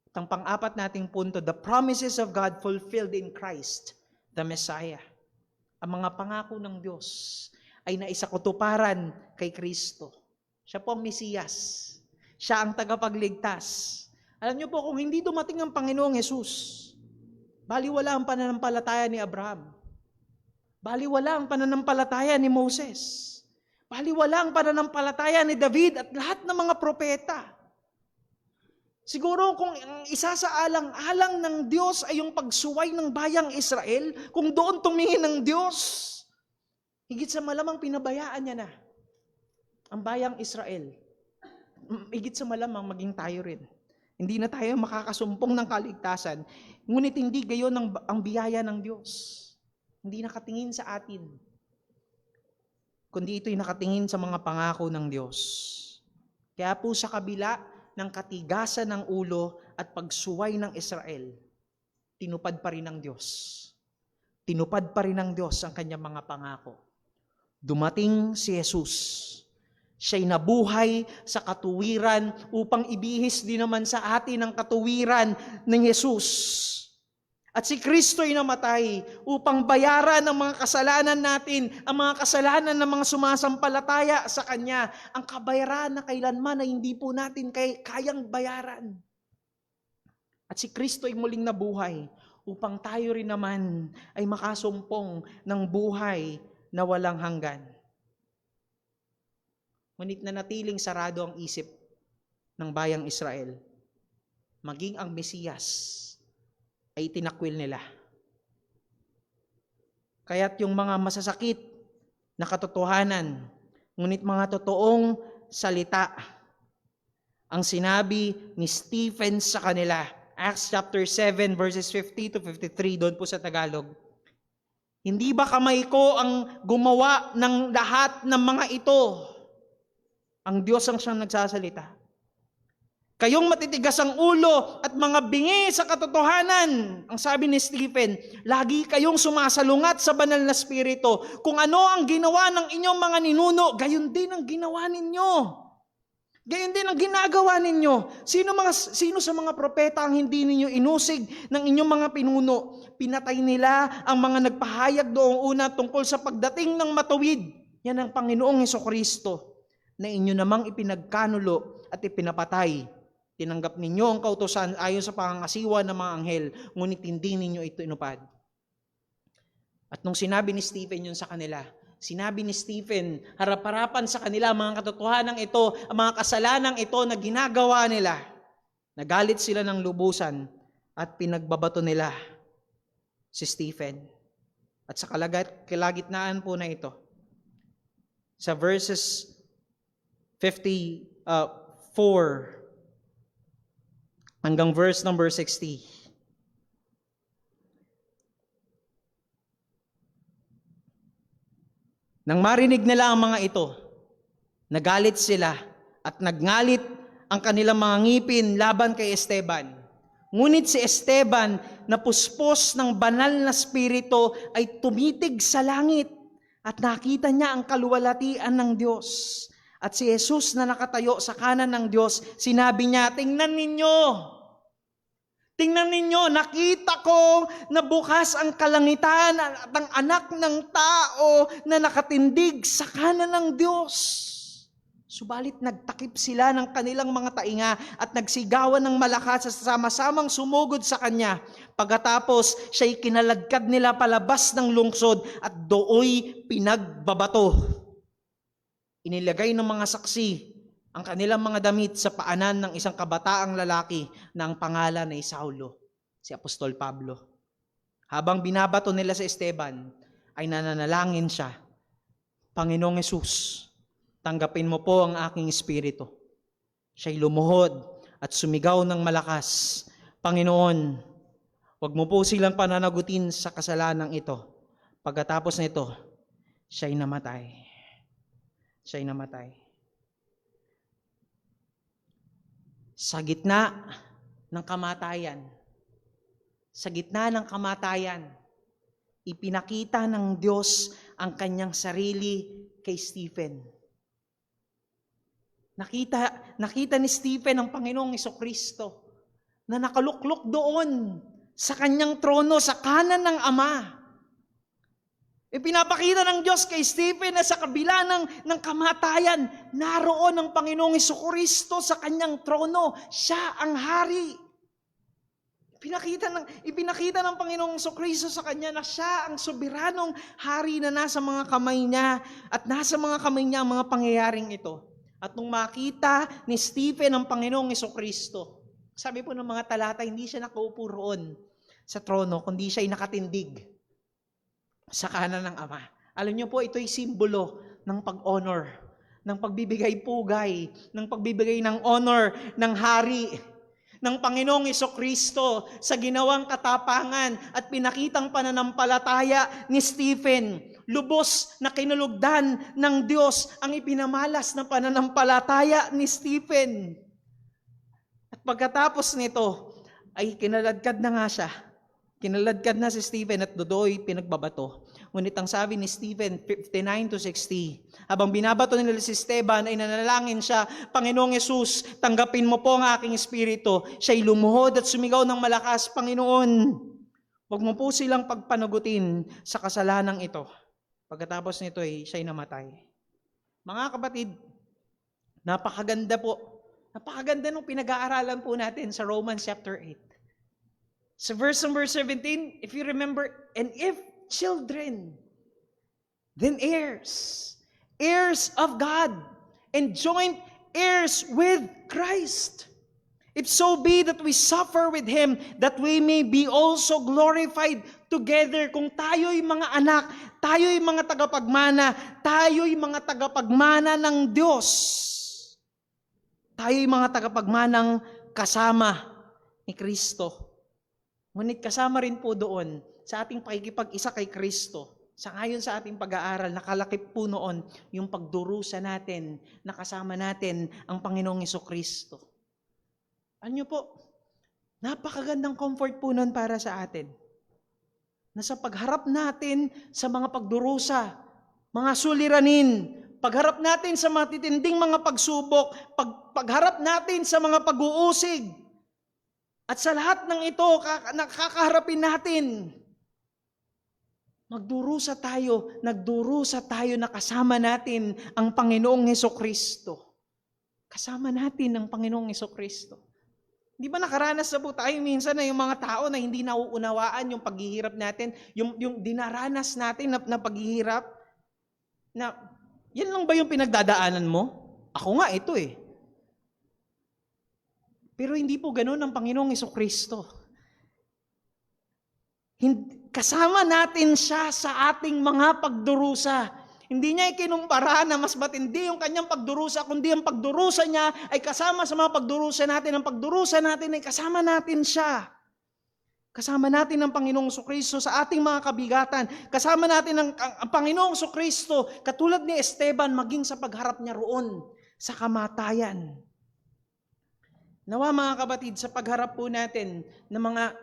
At ang pang-apat nating punto, the promises of God fulfilled in Christ, the Messiah. Ang mga pangako ng Diyos ay naisakutuparan kay Kristo. Siya po ang Mesiyas. Siya ang tagapagligtas. Alam niyo po, kung hindi dumating ang Panginoong Yesus, baliwala ang pananampalataya ni Abraham. Baliwala ang pananampalataya ni Moses. Baliwala ang pananampalataya ni David at lahat ng mga propeta. Siguro kung isa sa alang-alang ng Diyos ay yung pagsuway ng bayang Israel, kung doon tumingin ng Diyos, higit sa malamang pinabayaan niya na ang bayang Israel. Higit sa malamang maging tayo rin. Hindi na tayo makakasumpong ng kaligtasan, ngunit hindi gayon ang biyaya ng Diyos. Hindi nakatingin sa atin, kundi ito'y nakatingin sa mga pangako ng Diyos. Kaya po sa kabila ng katigasan ng ulo at pagsuway ng Israel, tinupad pa rin ng Diyos. Tinupad pa rin ng Diyos ang kanyang mga pangako. Dumating si Jesus. Siya'y nabuhay sa katuwiran upang ibihis din naman sa atin ang katuwiran ng Jesus. At si Kristo'y namatay upang bayaran ang mga kasalanan natin, ang mga kasalanan ng mga sumasampalataya sa Kanya, ang kabayaran na kailanman na hindi po natin kayang bayaran. At si Kristo'y muling nabuhay upang tayo rin naman ay makasumpong ng buhay na walang hanggan. Ngunit nanatiling sarado ang isip ng bayang Israel. Maging ang Mesiyas ay tinakwil nila. Kaya't yung mga masasakit na katotohanan, ngunit mga totoong salita, ang sinabi ni Stephen sa kanila, Acts chapter 7 verses 50 to 53, doon po sa Tagalog. Hindi ba kamay ko ang gumawa ng lahat ng mga ito? Ang Diyos ang siyang nagsasalita. Kayong matitigas ang ulo at mga bingi sa katotohanan. Ang sabi ni Stephen, lagi kayong sumasalungat sa banal na spirito. Kung ano ang ginawa ng inyong mga ninuno, gayon din ang ginawa ninyo. Gayon din ang ginagawa ninyo. Sino sa mga propeta ang hindi ninyo inusig ng inyong mga pinuno? Pinatay nila ang mga nagpahayag doong una tungkol sa pagdating ng matuwid. Yan ang Panginoong Hesukristo na inyo namang ipinagkanulo at ipinapatay. Tinanggap ninyo ang kautusan ayon sa pangangasiwa ng mga anghel, ngunit hindi ninyo ito inupad. At nung sinabi ni Stephen yun sa kanila, sinabi ni Stephen, harap-harapan sa kanila mga katotohanan ito, ang mga kasalanang ito na ginagawa nila. Nagalit sila ng lubusan at pinagbabato nila si Stephen. At sa kalagitnaan po na ito, sa verses 54 hanggang verse number 60. Nang marinig nila ang mga ito, nagalit sila at nagngalit ang kanilang mga ngipin laban kay Esteban. Ngunit si Esteban, na puspos ng banal na spirito, ay tumitig sa langit at nakita niya ang kaluwalhatian ng Diyos. At si Jesus na nakatayo sa kanan ng Diyos, sinabi niya, tingnan ninyo, Tingnan ninyo, nakita ko na bukas ang kalangitan at ang anak ng tao na nakatindig sa kanan ng Diyos. Subalit nagtakip sila ng kanilang mga tainga at nagsigawan ng malakas sa sama-samang sumugod sa kanya. Pagkatapos, siya'y kinaladkad nila palabas ng lungsod at dooy pinagbabato. Inilagay ng mga saksi ang kanilang mga damit sa paanan ng isang kabataang lalaki na ang pangalan ay Saulo, si Apostol Pablo. Habang binabato nila si Esteban, ay nananalangin siya, Panginoong Hesus, tanggapin mo po ang aking espiritu. Siya'y lumuhod at sumigaw ng malakas, Panginoon, huwag mo po silang pananagutin sa kasalanang ito. Pagkatapos nito, siya'y namatay. Siya'y namatay. Sa gitna ng kamatayan, ipinakita ng Diyos ang kanyang sarili kay Stephen. Nakita ni Stephen ang Panginoong Jesucristo na nakaluklok doon sa kanyang trono, sa kanan ng Ama. Ipinapakita ng Diyos kay Stephen na sa kabila ng kamatayan, naroon ang Panginoong Jesucristo sa kanyang trono. Siya ang hari. Ipinakita ng Panginoong Jesucristo sa kanya na siya ang soberanong hari na nasa mga kamay niya at nasa mga kamay niya ang mga pangyayaring ito. At nung makita ni Stephen ang Panginoong Jesucristo, sabi po ng mga talata, hindi siya nakaupo roon sa trono, kundi siya ay nakatindig sa kanan ng Ama. Alam niyo po, ito'y simbolo ng pag-honor, ng pagbibigay pugay, ng pagbibigay ng honor ng hari, ng Panginoong Jesucristo sa ginawang katapangan at pinakitang pananampalataya ni Stephen. Lubos na kinulugdan ng Diyos ang ipinamalas na pananampalataya ni Stephen. At pagkatapos nito, ay kinaladkad na nga siya. Kinaladkad na si Stephen at dodoy pinagbabato. Ngunit ang sabi ni Stephen 59-60, habang binabato nila si Esteban ay nanalangin siya, Panginoong Hesus, tanggapin mo po ang aking espiritu. Siya'y lumuhod at sumigaw ng malakas, Panginoon, huwag mo po silang pagpanagutin sa kasalanang ito. Pagkatapos nito ay siya'y namatay. Mga kapatid, napakaganda po. Napakaganda nung pinag-aaralan po natin sa Romans chapter 8. Sa verse number 17, if you remember, and if children, then heirs, heirs of God, and joint heirs with Christ. If so be that we suffer with Him, that we may be also glorified together. Kung tayo'y mga anak, tayo'y mga tagapagmana, tayo'y mga tagapagmana ng Diyos. Tayo'y mga tagapagmanang kasama ni Kristo. Ngunit kasama rin po doon sa ating pakikipag-isa kay Kristo. Sa ngayon sa ating pag-aaral, nakalakip po noon yung pagdurusa natin, nakasama natin ang Panginoong Jesucristo. Ano nyo po, napakagandang comfort po noon para sa atin. Na sa pagharap natin sa mga pagdurusa, mga suliranin, pagharap natin sa matitinding mga pagsubok, pagharap natin sa mga pag-uusig, at sa lahat ng ito, nakakaharapin natin. Nagdurusa tayo na kasama natin ang Panginoong Jesucristo. Kasama natin ang Panginoong Jesucristo. Di ba nakaranas na po tayo minsan na yung mga tao na hindi nauunawaan yung paghihirap natin, yung dinaranas natin na paghihirap, na yan lang ba yung pinagdadaanan mo? Ako nga ito eh. Pero hindi po ganoon ang Panginoong Jesucristo. Kasama natin siya sa ating mga pagdurusa. Hindi niya ikinumpara na mas matindi yung kanyang pagdurusa, kundi ang pagdurusa niya ay kasama sa mga pagdurusa natin. Ang pagdurusa natin ay kasama natin siya. Kasama natin ang Panginoong Jesucristo sa ating mga kabigatan. Kasama natin ang Panginoong Jesucristo katulad ni Esteban maging sa pagharap niya roon sa kamatayan. Nawa mga kapatid, sa pagharap po natin ng mga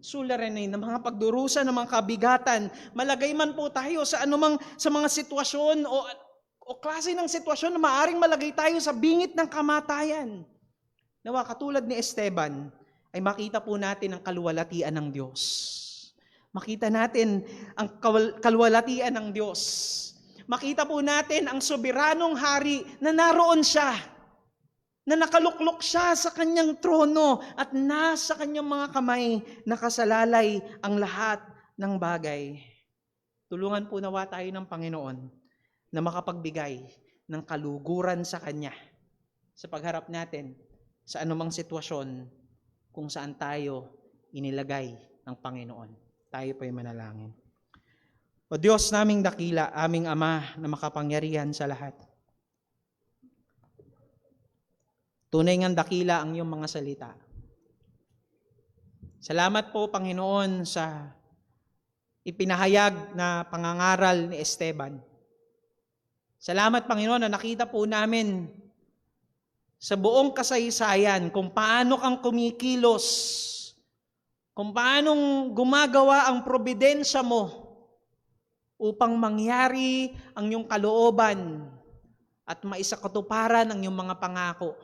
suliranin, ng mga pagdurusa, ng mga kabigatan, malagay man po tayo sa mga sitwasyon o klase ng sitwasyon na maaring malagay tayo sa bingit ng kamatayan. Nawa, katulad ni Esteban, ay makita po natin ang kaluwalhatian ng Diyos. Makita natin ang kaluwalhatian ng Diyos. Makita po natin ang soberanong hari na naroon siya, na nakaluklok siya sa kanyang trono at nasa kanyang mga kamay nakasalalay ang lahat ng bagay. Tulungan po nawa tayo ng Panginoon na makapagbigay ng kaluguran sa Kanya sa pagharap natin sa anumang sitwasyon kung saan tayo inilagay ng Panginoon. Tayo po'y manalangin. O Diyos naming dakila, aming Ama na makapangyarihan sa lahat. Tunay ngang dakila ang iyong mga salita. Salamat po, Panginoon, sa ipinahayag na pangangaral ni Esteban. Salamat, Panginoon, na nakita po namin sa buong kasaysayan kung paano kang kumikilos, kung paanong gumagawa ang probidensya mo upang mangyari ang iyong kalooban at maisakatuparan ang iyong mga pangako.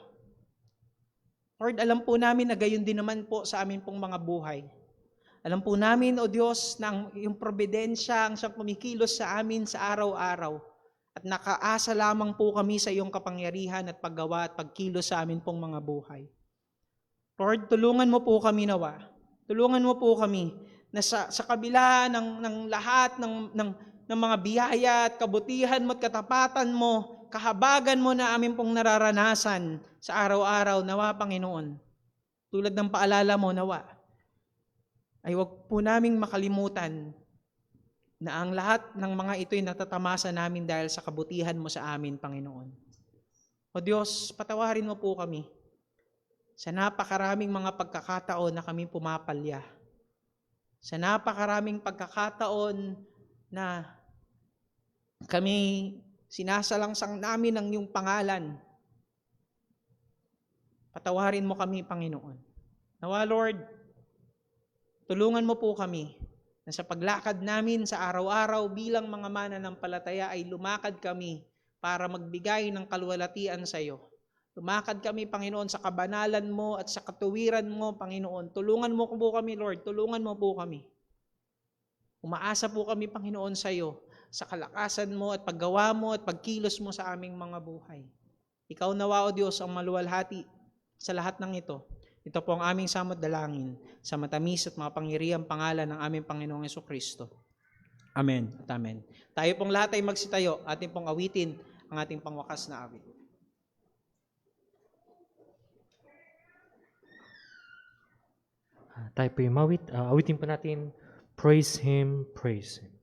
Lord, alam po namin na gayon din naman po sa amin pong mga buhay. Alam po namin, O Diyos, na ang iyong probidensya ang siyang kumikilos sa amin sa araw-araw. At nakaasa lamang po kami sa iyong kapangyarihan at paggawa at pagkilos sa amin pong mga buhay. Lord, tulungan mo po kami nawa. Tulungan mo po kami na sa kabila ng lahat ng mga biyaya at kabutihan mo at katapatan mo, kahabagan mo na amin pong nararanasan sa araw-araw, nawa, Panginoon. Tulad ng paalala mo, nawa, ay wag po naming makalimutan na ang lahat ng mga ito'y natatamasa namin dahil sa kabutihan mo sa amin, Panginoon. O Diyos, patawarin mo po kami sa napakaraming mga pagkakataon na kami pumapalya. Sa napakaraming pagkakataon na kami sinasalangsang namin ang iyong pangalan. Patawarin mo kami, Panginoon. Nawa, Lord, tulungan mo po kami na sa paglakad namin sa araw-araw bilang mga mananampalataya ay lumakad kami para magbigay ng kaluwalhatian sa iyo. Lumakad kami, Panginoon, sa kabanalan mo at sa katuwiran mo, Panginoon. Tulungan mo po kami, Lord. Tulungan mo po kami. Umaasa po kami, Panginoon, sa iyo, sa kalakasan mo at paggawa mo at pagkilos mo sa aming mga buhay. Ikaw nawa, O Diyos, ang maluwalhati sa lahat ng ito. Ito po ang aming samot dalangin sa matamis at makapangyarihang pangalan ng aming Panginoong Jesucristo. Amen at amen. Tayo pong lahat ay magsitayo, ating pong awitin ang ating pangwakas na awit. Tayo po yung mawit. Awitin po natin, Praise Him, Praise Him.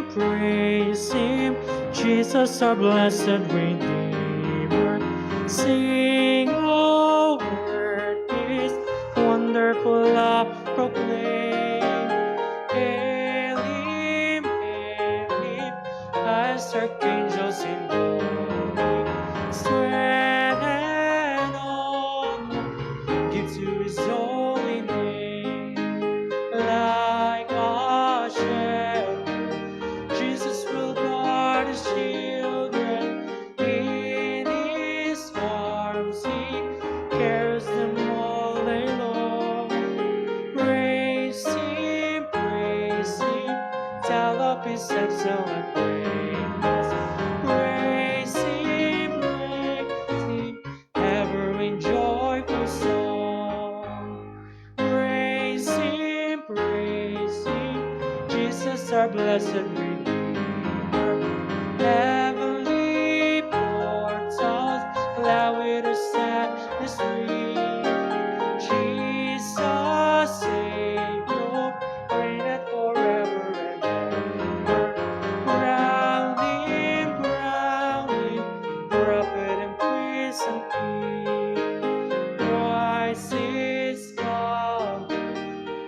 Praise Him, Jesus our blessed Redeemer. Sing, oh, earth His wonderful love proclaim. Hail Him, as archangels in glory. Strength and honor give to His holy name. Like a shepherd, Jesus will guard His children. In His arms He carries them all day long. Praise Him, tell of His excellent greatness. Praise Him, ever in joyful song. Praise Him, Jesus our blessed Redeemer. Heavenly portals allow it to set us free. Jesus, Savior, reigneth forever and ever. Crown Him, prophet and priest and king. Christ is come,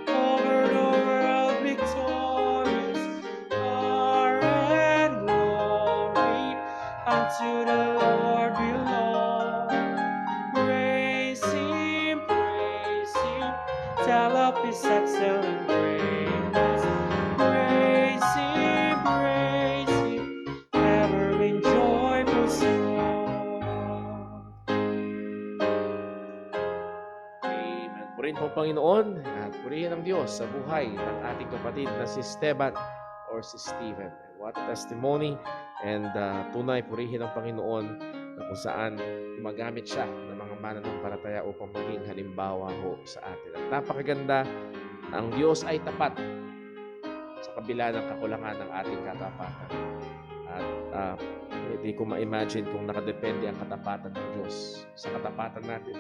over the world victorious. Power and glory unto the Lord belong. Praise Him, tell of His excellent greatness. Praise Purihin po Panginoon at purihin ang Diyos sa buhay ng ating kapatid na si Esteban or si Stephen. What a testimony, and tunay purihin ang Panginoon na kung saan gumagamit siya ng mga mananampalataya upang maging halimbawa ho sa atin. At napakaganda na ang Diyos ay tapat sa kabila ng kakulangan ng ating katapatan. At hindi ko ma-imagine kung nakadepende ang katapatan ng Diyos sa katapatan natin.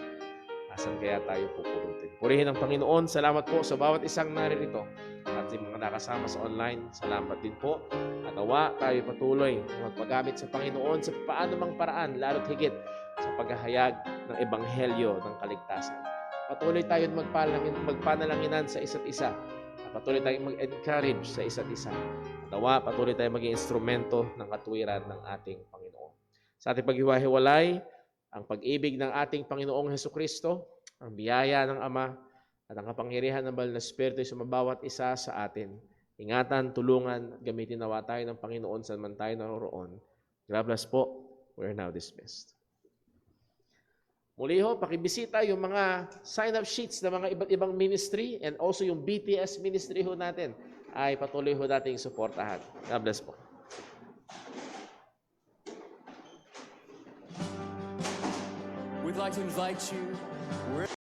Asan kaya tayo pupulutin? Purihin ang Panginoon. Salamat po sa bawat isang naririto at sa mga nakasama sa online. Salamat din po. At nawa tayo patuloy na magpagamit sa Panginoon sa paano mang paraan, lalo't higit sa paghahayag ng Ebanghelyo ng kaligtasan. Patuloy tayong magpanalanginan sa isa't isa. At patuloy tayong mag-encourage sa isa't isa. At nawa patuloy tayong maging instrumento ng katuwiran ng ating Panginoon. Sa ating paghiwa-hiwalay, ang pag-ibig ng ating Panginoong Hesukristo, ang biyaya ng Ama, at ang kapangyarihan ng Banal na Espiritu sa mabawat isa sa atin. Ingatan, tulungan, gamitin nawa tayo ng Panginoon saan man tayo naroroon. God bless po. We're now dismissed. Muli ho, pakibisita yung mga sign-up sheets ng mga iba't ibang ministry and also yung BTS ministry ho natin ay patuloy ho nating suportahan. God bless po. We'd like to invite you